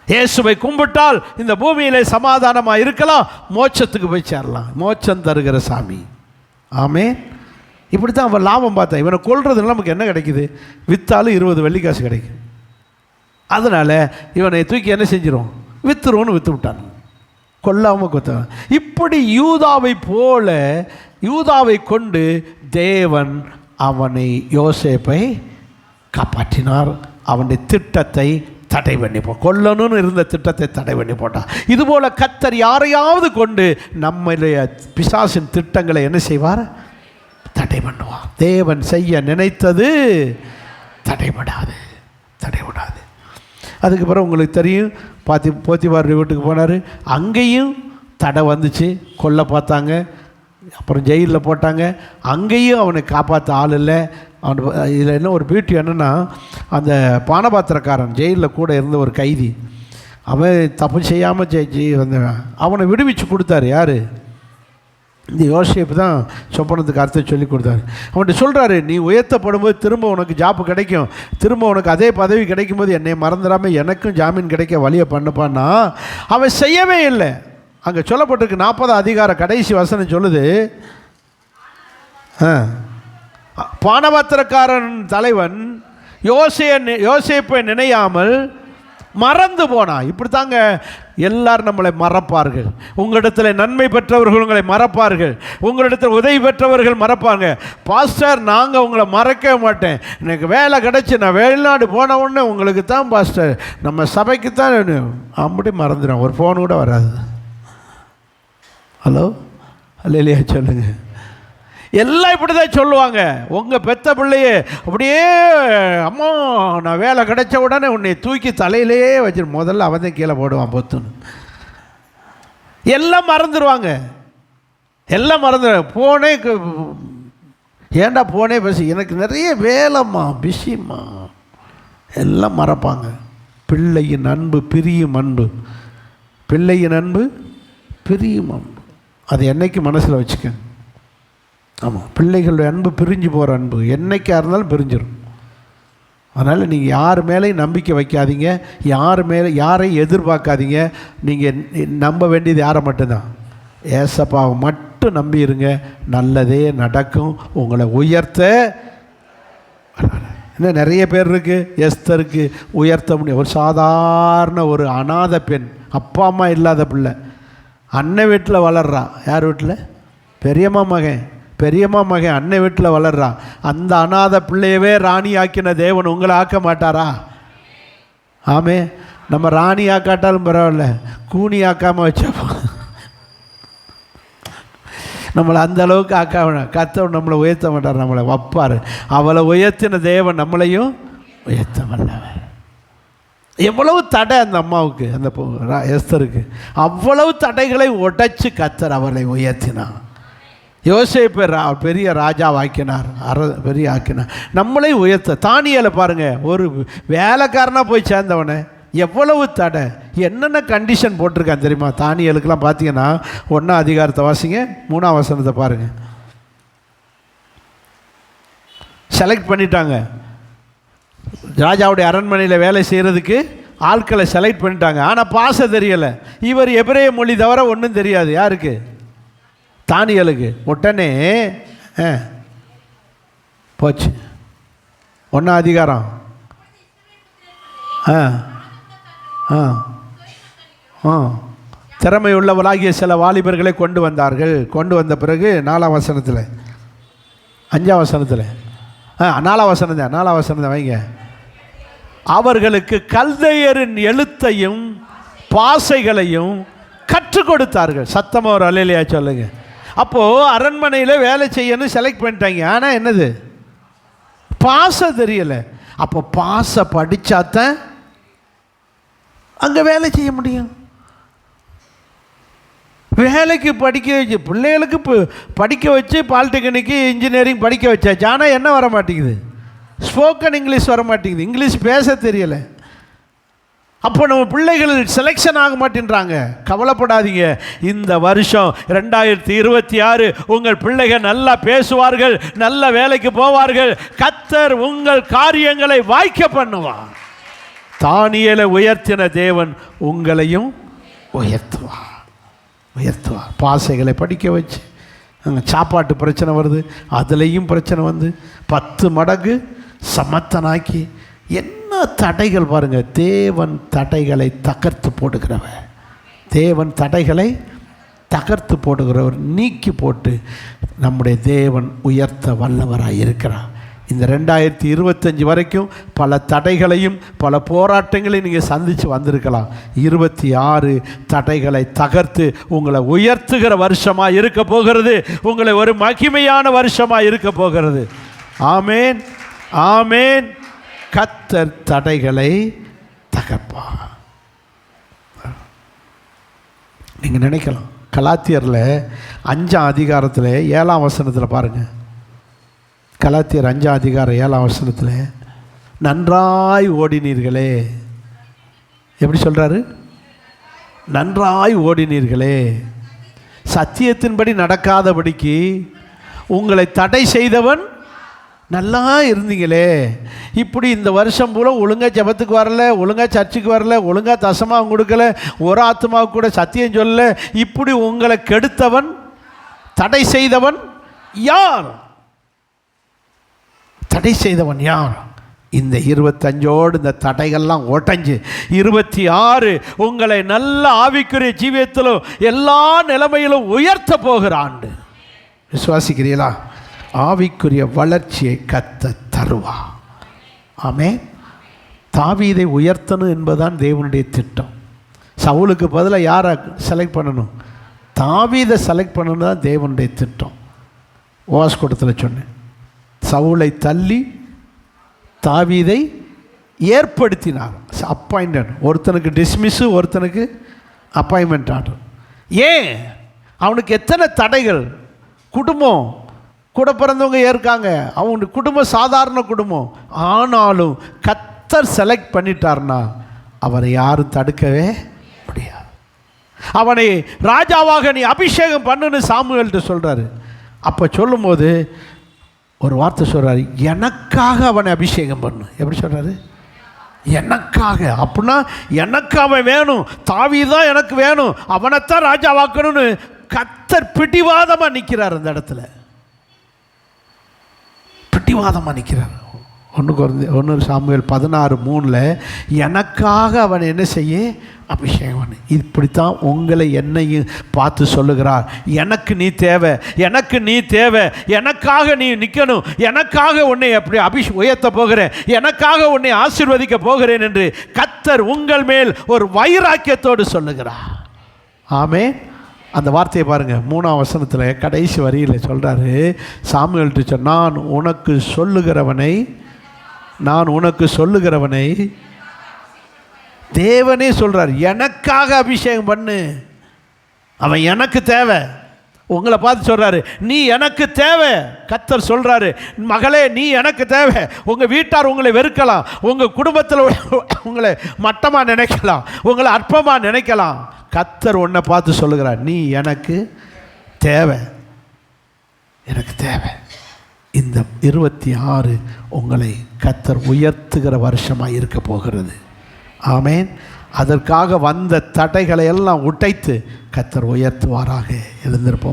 இயேசுவை கும்பிட்டால் இந்த பூமியிலே சமாதானமாக இருக்கலாம், மோட்சத்துக்கு போய் சேரலாம். மோட்சம் தருகிற சாமி. ஆமேன். இப்படி தான் அவன் லாபம் பார்த்தா. இவனை கொல்றதுனால நமக்கு என்ன கிடைக்குது? விற்றாலும் 20 வெள்ளிக்காசு கிடைக்கும். அதனால் இவனை தூக்கி என்ன செஞ்சிடும்? விற்றுருவோன்னு விற்று விட்டான், கொல்லாமல் கொத்தான். இப்படி யூதாவை போல, யூதாவை கொண்டு தேவன் அவனை, யோசேப்பை காப்பாற்றினார். அவனுடைய திட்டத்தை தடை பண்ணி கொல்லணும்னு இருந்த திட்டத்தை தடை பண்ணி போட்டான். இதுபோல் கர்த்தர் யாரையாவது கொண்டு நம்முடைய பிசாசின் திட்டங்களை என்ன செய்வார்? தடை பண்ணுவார். தேவன் செய்ய நினைத்தது தடைபடாது, தடைபடாது. அதுக்கப்புறம் உங்களுக்கு தெரியும், போத்திபார் வீட்டுக்கு போனார். அங்கேயும் தடை வந்துச்சு, கொல்ல பார்த்தாங்க. அப்புறம் ஜெயிலில் போட்டாங்க. அங்கேயும் அவனை காப்பாற்ற ஆள் இல்லை. அவன் இதில் என்ன ஒரு பியூட்டி என்னென்னா, அந்த பானபாத்திரக்காரன் ஜெயிலில் கூட இருந்த ஒரு கைதி, அவன் தப்பு செய்யாமல் வந்தவன், அவனை விடுவிச்சு கொடுத்தாரு. யார்? இந்த யோசேப்பு தான் சொப்பனத்துக்கு அர்த்தம் சொல்லி கொடுத்தாரு. அவன்கிட்ட சொல்கிறாரு, நீ உயர்த்தப்படும் போது திரும்ப உனக்கு ஜாப்பு கிடைக்கும், திரும்ப உனக்கு அதே பதவி கிடைக்கும் போது என்னை மறந்துடாமல் எனக்கும் ஜாமீன் கிடைக்க வழியை பண்ணுப்பான்னா அவன் செய்யவே இல்லை. அங்கே சொல்லப்பட்டிருக்கு 40ஆம் அதிகாரம் கடைசி வசனம் சொல்லுது, பானபாத்திரக்காரன் தலைவன் யோசேப்பை நினையாமல் மறந்து போனான். இப்படி தாங்க எல்லாரும் நம்மளை மறப்பார்கள். உங்களிடத்தில் நன்மை பெற்றவர்கள் உங்களை மறப்பார்கள், உங்களிடத்தில் உதவி பெற்றவர்கள் மறப்பாங்க. பாஸ்டர், நாங்கள் உங்களை மறக்கவே மாட்டேன், எனக்கு வேலை கிடச்சி நான் வெளிநாடு போன உடனே உங்களுக்கு தான் பாஸ்டர், நம்ம சபைக்கு தான் அப்படி மறந்துடும். ஒரு ஃபோன் கூட வராது. ஹலோ அல்லேலூயா சொல்லுங்கள். எல்லாம் இப்படி தான் சொல்லுவாங்க. உங்கள் பெத்த பிள்ளையே அப்படியே, அம்மா நான் வேலை கிடைச்ச உடனே உன்னை தூக்கி தலையிலேயே வச்சு முதல்ல அவன் தான் கீழே போடுவான் பொத்துன்னு. எல்லாம் மறந்துடுவாங்க, எல்லாம் மறந்துடுவாங்க. போனே ஏண்டா போனே பேசி, எனக்கு நிறைய வேலைம்மா, பிஸிம்மா, எல்லாம் மறப்பாங்க. பிள்ளையின் அன்பு பிரியும் அன்பு, பிள்ளையின் அன்பு பிரியும் அன்பு. அது என்னைக்கு மனசில் வச்சுக்க. ஆமாம், பிள்ளைகளுடைய அன்பு பிரிஞ்சு போகிற அன்பு என்னைக்காக இருந்தாலும் பிரிஞ்சிடும். அதனால் நீங்கள் யார் மேலேயும் நம்பிக்கை வைக்காதீங்க, யாரையும் எதிர்பார்க்காதீங்க. நீங்கள் நம்ப வேண்டியது யாரை மட்டும்தான்? ஏசப்பாவை மட்டும் நம்பிடுங்க, நல்லதே நடக்கும். உங்களை உயர்த்த இன்னும் நிறைய பேர் இருக்குது. எஸ்தருக்கு உயர்த்த முடியும். ஒரு சாதாரண ஒரு அநாத பெண், அப்பா அம்மா இல்லாத பிள்ளை, அண்ணன் வீட்டில் வளர்றா. யார் வீட்டில்? பெரியம்மா மகன். பெரியம்மா மகன் அண்ணன் வீட்டில் வளர்றா. அந்த அநாத பிள்ளையவே ராணி ஆக்கின தேவன் உங்களை ஆக்க மாட்டாரா? ஆமே. நம்ம ராணி ஆக்காட்டாலும் பரவாயில்ல, கூனி ஆக்காமல் வச்சப்போ நம்மளை அந்த அளவுக்கு ஆக்க கர்த்தர் நம்மளை உயர்த்த மாட்டார், நம்மளை வைப்பார். அவளை உயர்த்தின தேவன் நம்மளையும் உயர்த்த வல்லவர். எவ்வளவு தடை அந்த அம்மாவுக்கு, அந்த எஸ்தருக்கு அவ்வளவு தடைகளை உடைச்சு கர்த்தர் அவளை உயர்த்தினார். யோசேப்பு பெரிய ராஜாவாக்கினார், பெரிய ஆக்கினார். நம்மளை உயர்த்த. தானியேலை பாருங்கள், ஒரு வேலைக்காரனாக போய் சேர்ந்தவனே எவ்வளவு தடை, என்னென்ன கண்டிஷன் போட்டிருக்கான் தெரியுமா? தானியேலுக்கெல்லாம் பார்த்தீங்கன்னா 1ஆம் அதிகாரத்தை வாசிங்க, 3ஆம் வசனத்தை பாருங்கள். செலக்ட் பண்ணிட்டாங்க, ராஜாவுடைய அரண்மனையில் வேலை செய்கிறதுக்கு ஆட்களை செலக்ட் பண்ணிட்டாங்க. ஆனால் பாச தெரியலை. இவர் எபிரேய மொழி தவிர ஒன்றும் தெரியாது. யாருக்கு? தானியேலுக்கு. உடனே போச்சு. 1ஆம் அதிகாரம். திறமை உள்ளவளாகிய சில வாலிபர்களை கொண்டு வந்தார்கள். கொண்டு வந்த பிறகு 4ஆம் வசனத்தில், 5ஆம் வசனத்தில், 4ஆம் வசனம் தான், 4ஆம் வசனம் தான் வைங்க. அவர்களுக்கு கல்தையரின் எழுத்தையும் பாசைகளையும் கற்றுக் கொடுத்தார்கள். சத்தமாக ஒரு அல்லேலூயா சொல்லுங்க. அப்போது அரண்மனையில் வேலை செய்யணும் செலக்ட் பண்ணிட்டாங்க. ஆனால் என்னது? பாச தெரியலை. அப்போ பாச படித்தாத்தான் அங்கே வேலை செய்ய முடியும். வேலைக்கு படிக்க வச்சு பிள்ளைகளுக்கு படிக்க வச்சு பாலிடெக்னிக்கு இன்ஜினியரிங் படிக்க வச்சாச்சு. ஆனால் என்ன வர மாட்டேங்குது? ஸ்போக்கன் இங்கிலீஷ் வர மாட்டேங்குது, இங்கிலீஷ் பேச தெரியலை. அப்போ நம்ம பிள்ளைகள் செலெக்ஷன் ஆக மாட்டேன்றாங்க. கவலைப்படாதீங்க, இந்த வருஷம் 2026 உங்கள் பிள்ளைகள் நல்லா பேசுவார்கள், நல்ல வேலைக்கு போவார்கள். கர்த்தர் உங்கள் காரியங்களை வாய்க்க பண்ணுவார். தானியேலை உயர்த்தின தேவன் உங்களையும் உயர்த்துவார். பாசைகளை படிக்க வச்சு, அங்கே சாப்பாட்டு பிரச்சனை வருது, அதுலேயும் பிரச்சனை வந்து 10 மடங்கு சமத்தனாக்கி, என்ன தடைகள் பாருங்கள். தேவன் தடைகளை தகர்த்து போடுகிறவர். தேவன் தடைகளை தகர்த்து போடுகிறவர், நீக்கி போட்டு நம்முடைய தேவன் உயர்த்த வல்லவராக இருக்கிறார். இந்த 2025 வரைக்கும் பல தடைகளையும் பல போராட்டங்களையும் நீங்கள் சந்தித்து வந்திருக்கலாம். 26 தடைகளை தகர்த்து உங்களை உயர்த்துகிற வருஷமாக இருக்க போகிறது. உங்களை ஒரு மகிமையான வருஷமாக இருக்க போகிறது. ஆமேன், ஆமேன். கர்த்தர் தடைகளை தகர்ப்பார். நீங்கள் நினைக்கலாம், கலாத்தியரில் 5ஆம் அதிகாரத்தில் 7ஆம் வசனத்தில் பாருங்கள். கலாத்தியர் 5ஆம் அதிகாரம் 7ஆம் வசனத்தில், நன்றாய் ஓடினீர்களே. எப்படி சொல்கிறாரு? நன்றாய் ஓடினீர்களே, சத்தியத்தின்படி நடக்காதபடிக்கு உங்களை தடை செய்தவன் நல்லா இருந்தீங்களே. இப்படி இந்த வருஷம் பூரா ஒழுங்காக ஜெபத்துக்கு வரல, ஒழுங்காக சர்ச்சுக்கு வரல, ஒழுங்காக தசமாக கொடுக்கல, ஒரு ஆத்மாவுக்கு கூட சத்தியம் சொல்லலை. இப்படி உங்களை கெடுத்தவன், தடை செய்தவன் யார்? தடை செய்தவன் யார்? இந்த 25ஓடு இந்த தடைகள்லாம் ஓட்டஞ்சு 26 உங்களை நல்ல ஆவிக்குரிய ஜீவியத்திலும் எல்லா நிலைமையிலும் உயர்த்த போகிற ஆண்டு. விசுவாசிக்கிறீங்களா? ஆவிக்குரிய வளர்ச்சியை கத்த தருவா. ஆமே. தாவீதை உயர்த்தணும் என்பதுதான் தேவனுடைய திட்டம். சவுலுக்கு பதிலாக யாரை செலக்ட் பண்ணணும்? தாவீதை செலக்ட் பண்ணணும் தான் தேவனுடைய திட்டம். ஓவாஸ் கூட்டத்தில் சொன்னேன், சவுலை தள்ளி தாவீதை ஏற்படுத்தினார். அப்பாயின்மெண்ட், ஒருத்தனுக்கு டிஸ்மிஸ்ஸு, ஒருத்தனுக்கு அப்பாயின்மெண்ட் ஆர்டர். ஏன்? அவனுக்கு எத்தனை தடைகள். குடும்பம், கூட பிறந்தவங்க ஏற்காங்க, அவனுடைய குடும்பம் சாதாரண குடும்பம். ஆனாலும் கர்த்தர் செலக்ட் பண்ணிட்டார்னா அவரை யாரும் தடுக்கவே முடியாது. அவனை ராஜாவாக நீ அபிஷேகம் பண்ணுன்னு சாமுவேல்கிட்ட சொல்கிறாரு. அப்போ சொல்லும்போது ஒரு வார்த்தை சொல்கிறாரு, எனக்காக அவனை அபிஷேகம் பண்ணு. எப்படி சொல்கிறாரு? எனக்காக. அப்படின்னா எனக்கு அவன் வேணும், தாவீது தான் எனக்கு வேணும், அவனைத்தான் ராஜாவாக்கணும்னு கர்த்தர் பிடிவாதமாக நிற்கிறார். அந்த இடத்துல பிடிவாதமாக நிற்கிறார். 1 சாமுவேல் 16:3 எனக்காக அவன் என்ன செய்ய அபிஷேகம். இப்படித்தான் உங்களை என்னையும் பார்த்து சொல்லுகிறார். எனக்கு நீ தேவை, எனக்கு நீ தேவை, எனக்காக நீ நிற்கணும், எனக்காக உன்னை அப்படி உயர்த்த போகிறேன், எனக்காக உன்னை ஆசீர்வதிக்க போகிறேன் என்று கர்த்தர் உங்கள் மேல் ஒரு வைராக்கியத்தோடு சொல்லுகிறார். ஆமென். அந்த வார்த்தையை பாருங்கள், 3ஆம் வசனத்தில் கடைசி வரியில் சொல்கிறாரு, சாமுவேல்கிட்ட நான் உனக்கு சொல்லுகிறவனை தேவனே சொல்கிறார், எனக்காக அபிஷேகம் பண்ணு, அவன் எனக்கு தேவை. உங்களை பார்த்து சொல்கிறாரு, நீ எனக்கு தேவை. கர்த்தர் சொல்கிறாரு, மகளே நீ எனக்கு தேவை. உங்கள் வீட்டார் உங்களை வெறுக்கலாம், உங்கள் குடும்பத்தில் உங்களை மட்டமாக நினைக்கலாம், உங்களை அற்பமாக நினைக்கலாம். கர்த்தர் உன்னை பார்த்து சொல்லுகிறார், நீ எனக்கு தேவை, எனக்கு தேவை. இந்த 26 உங்களை கர்த்தர் உயர்த்துகிற வருஷமாக இருக்க போகிறது. ஆமென். அதற்காக வந்த தடைகளை எல்லாம் உடைத்து கர்த்தர் உயர்த்துவாராக. எழுந்திருப்போம்.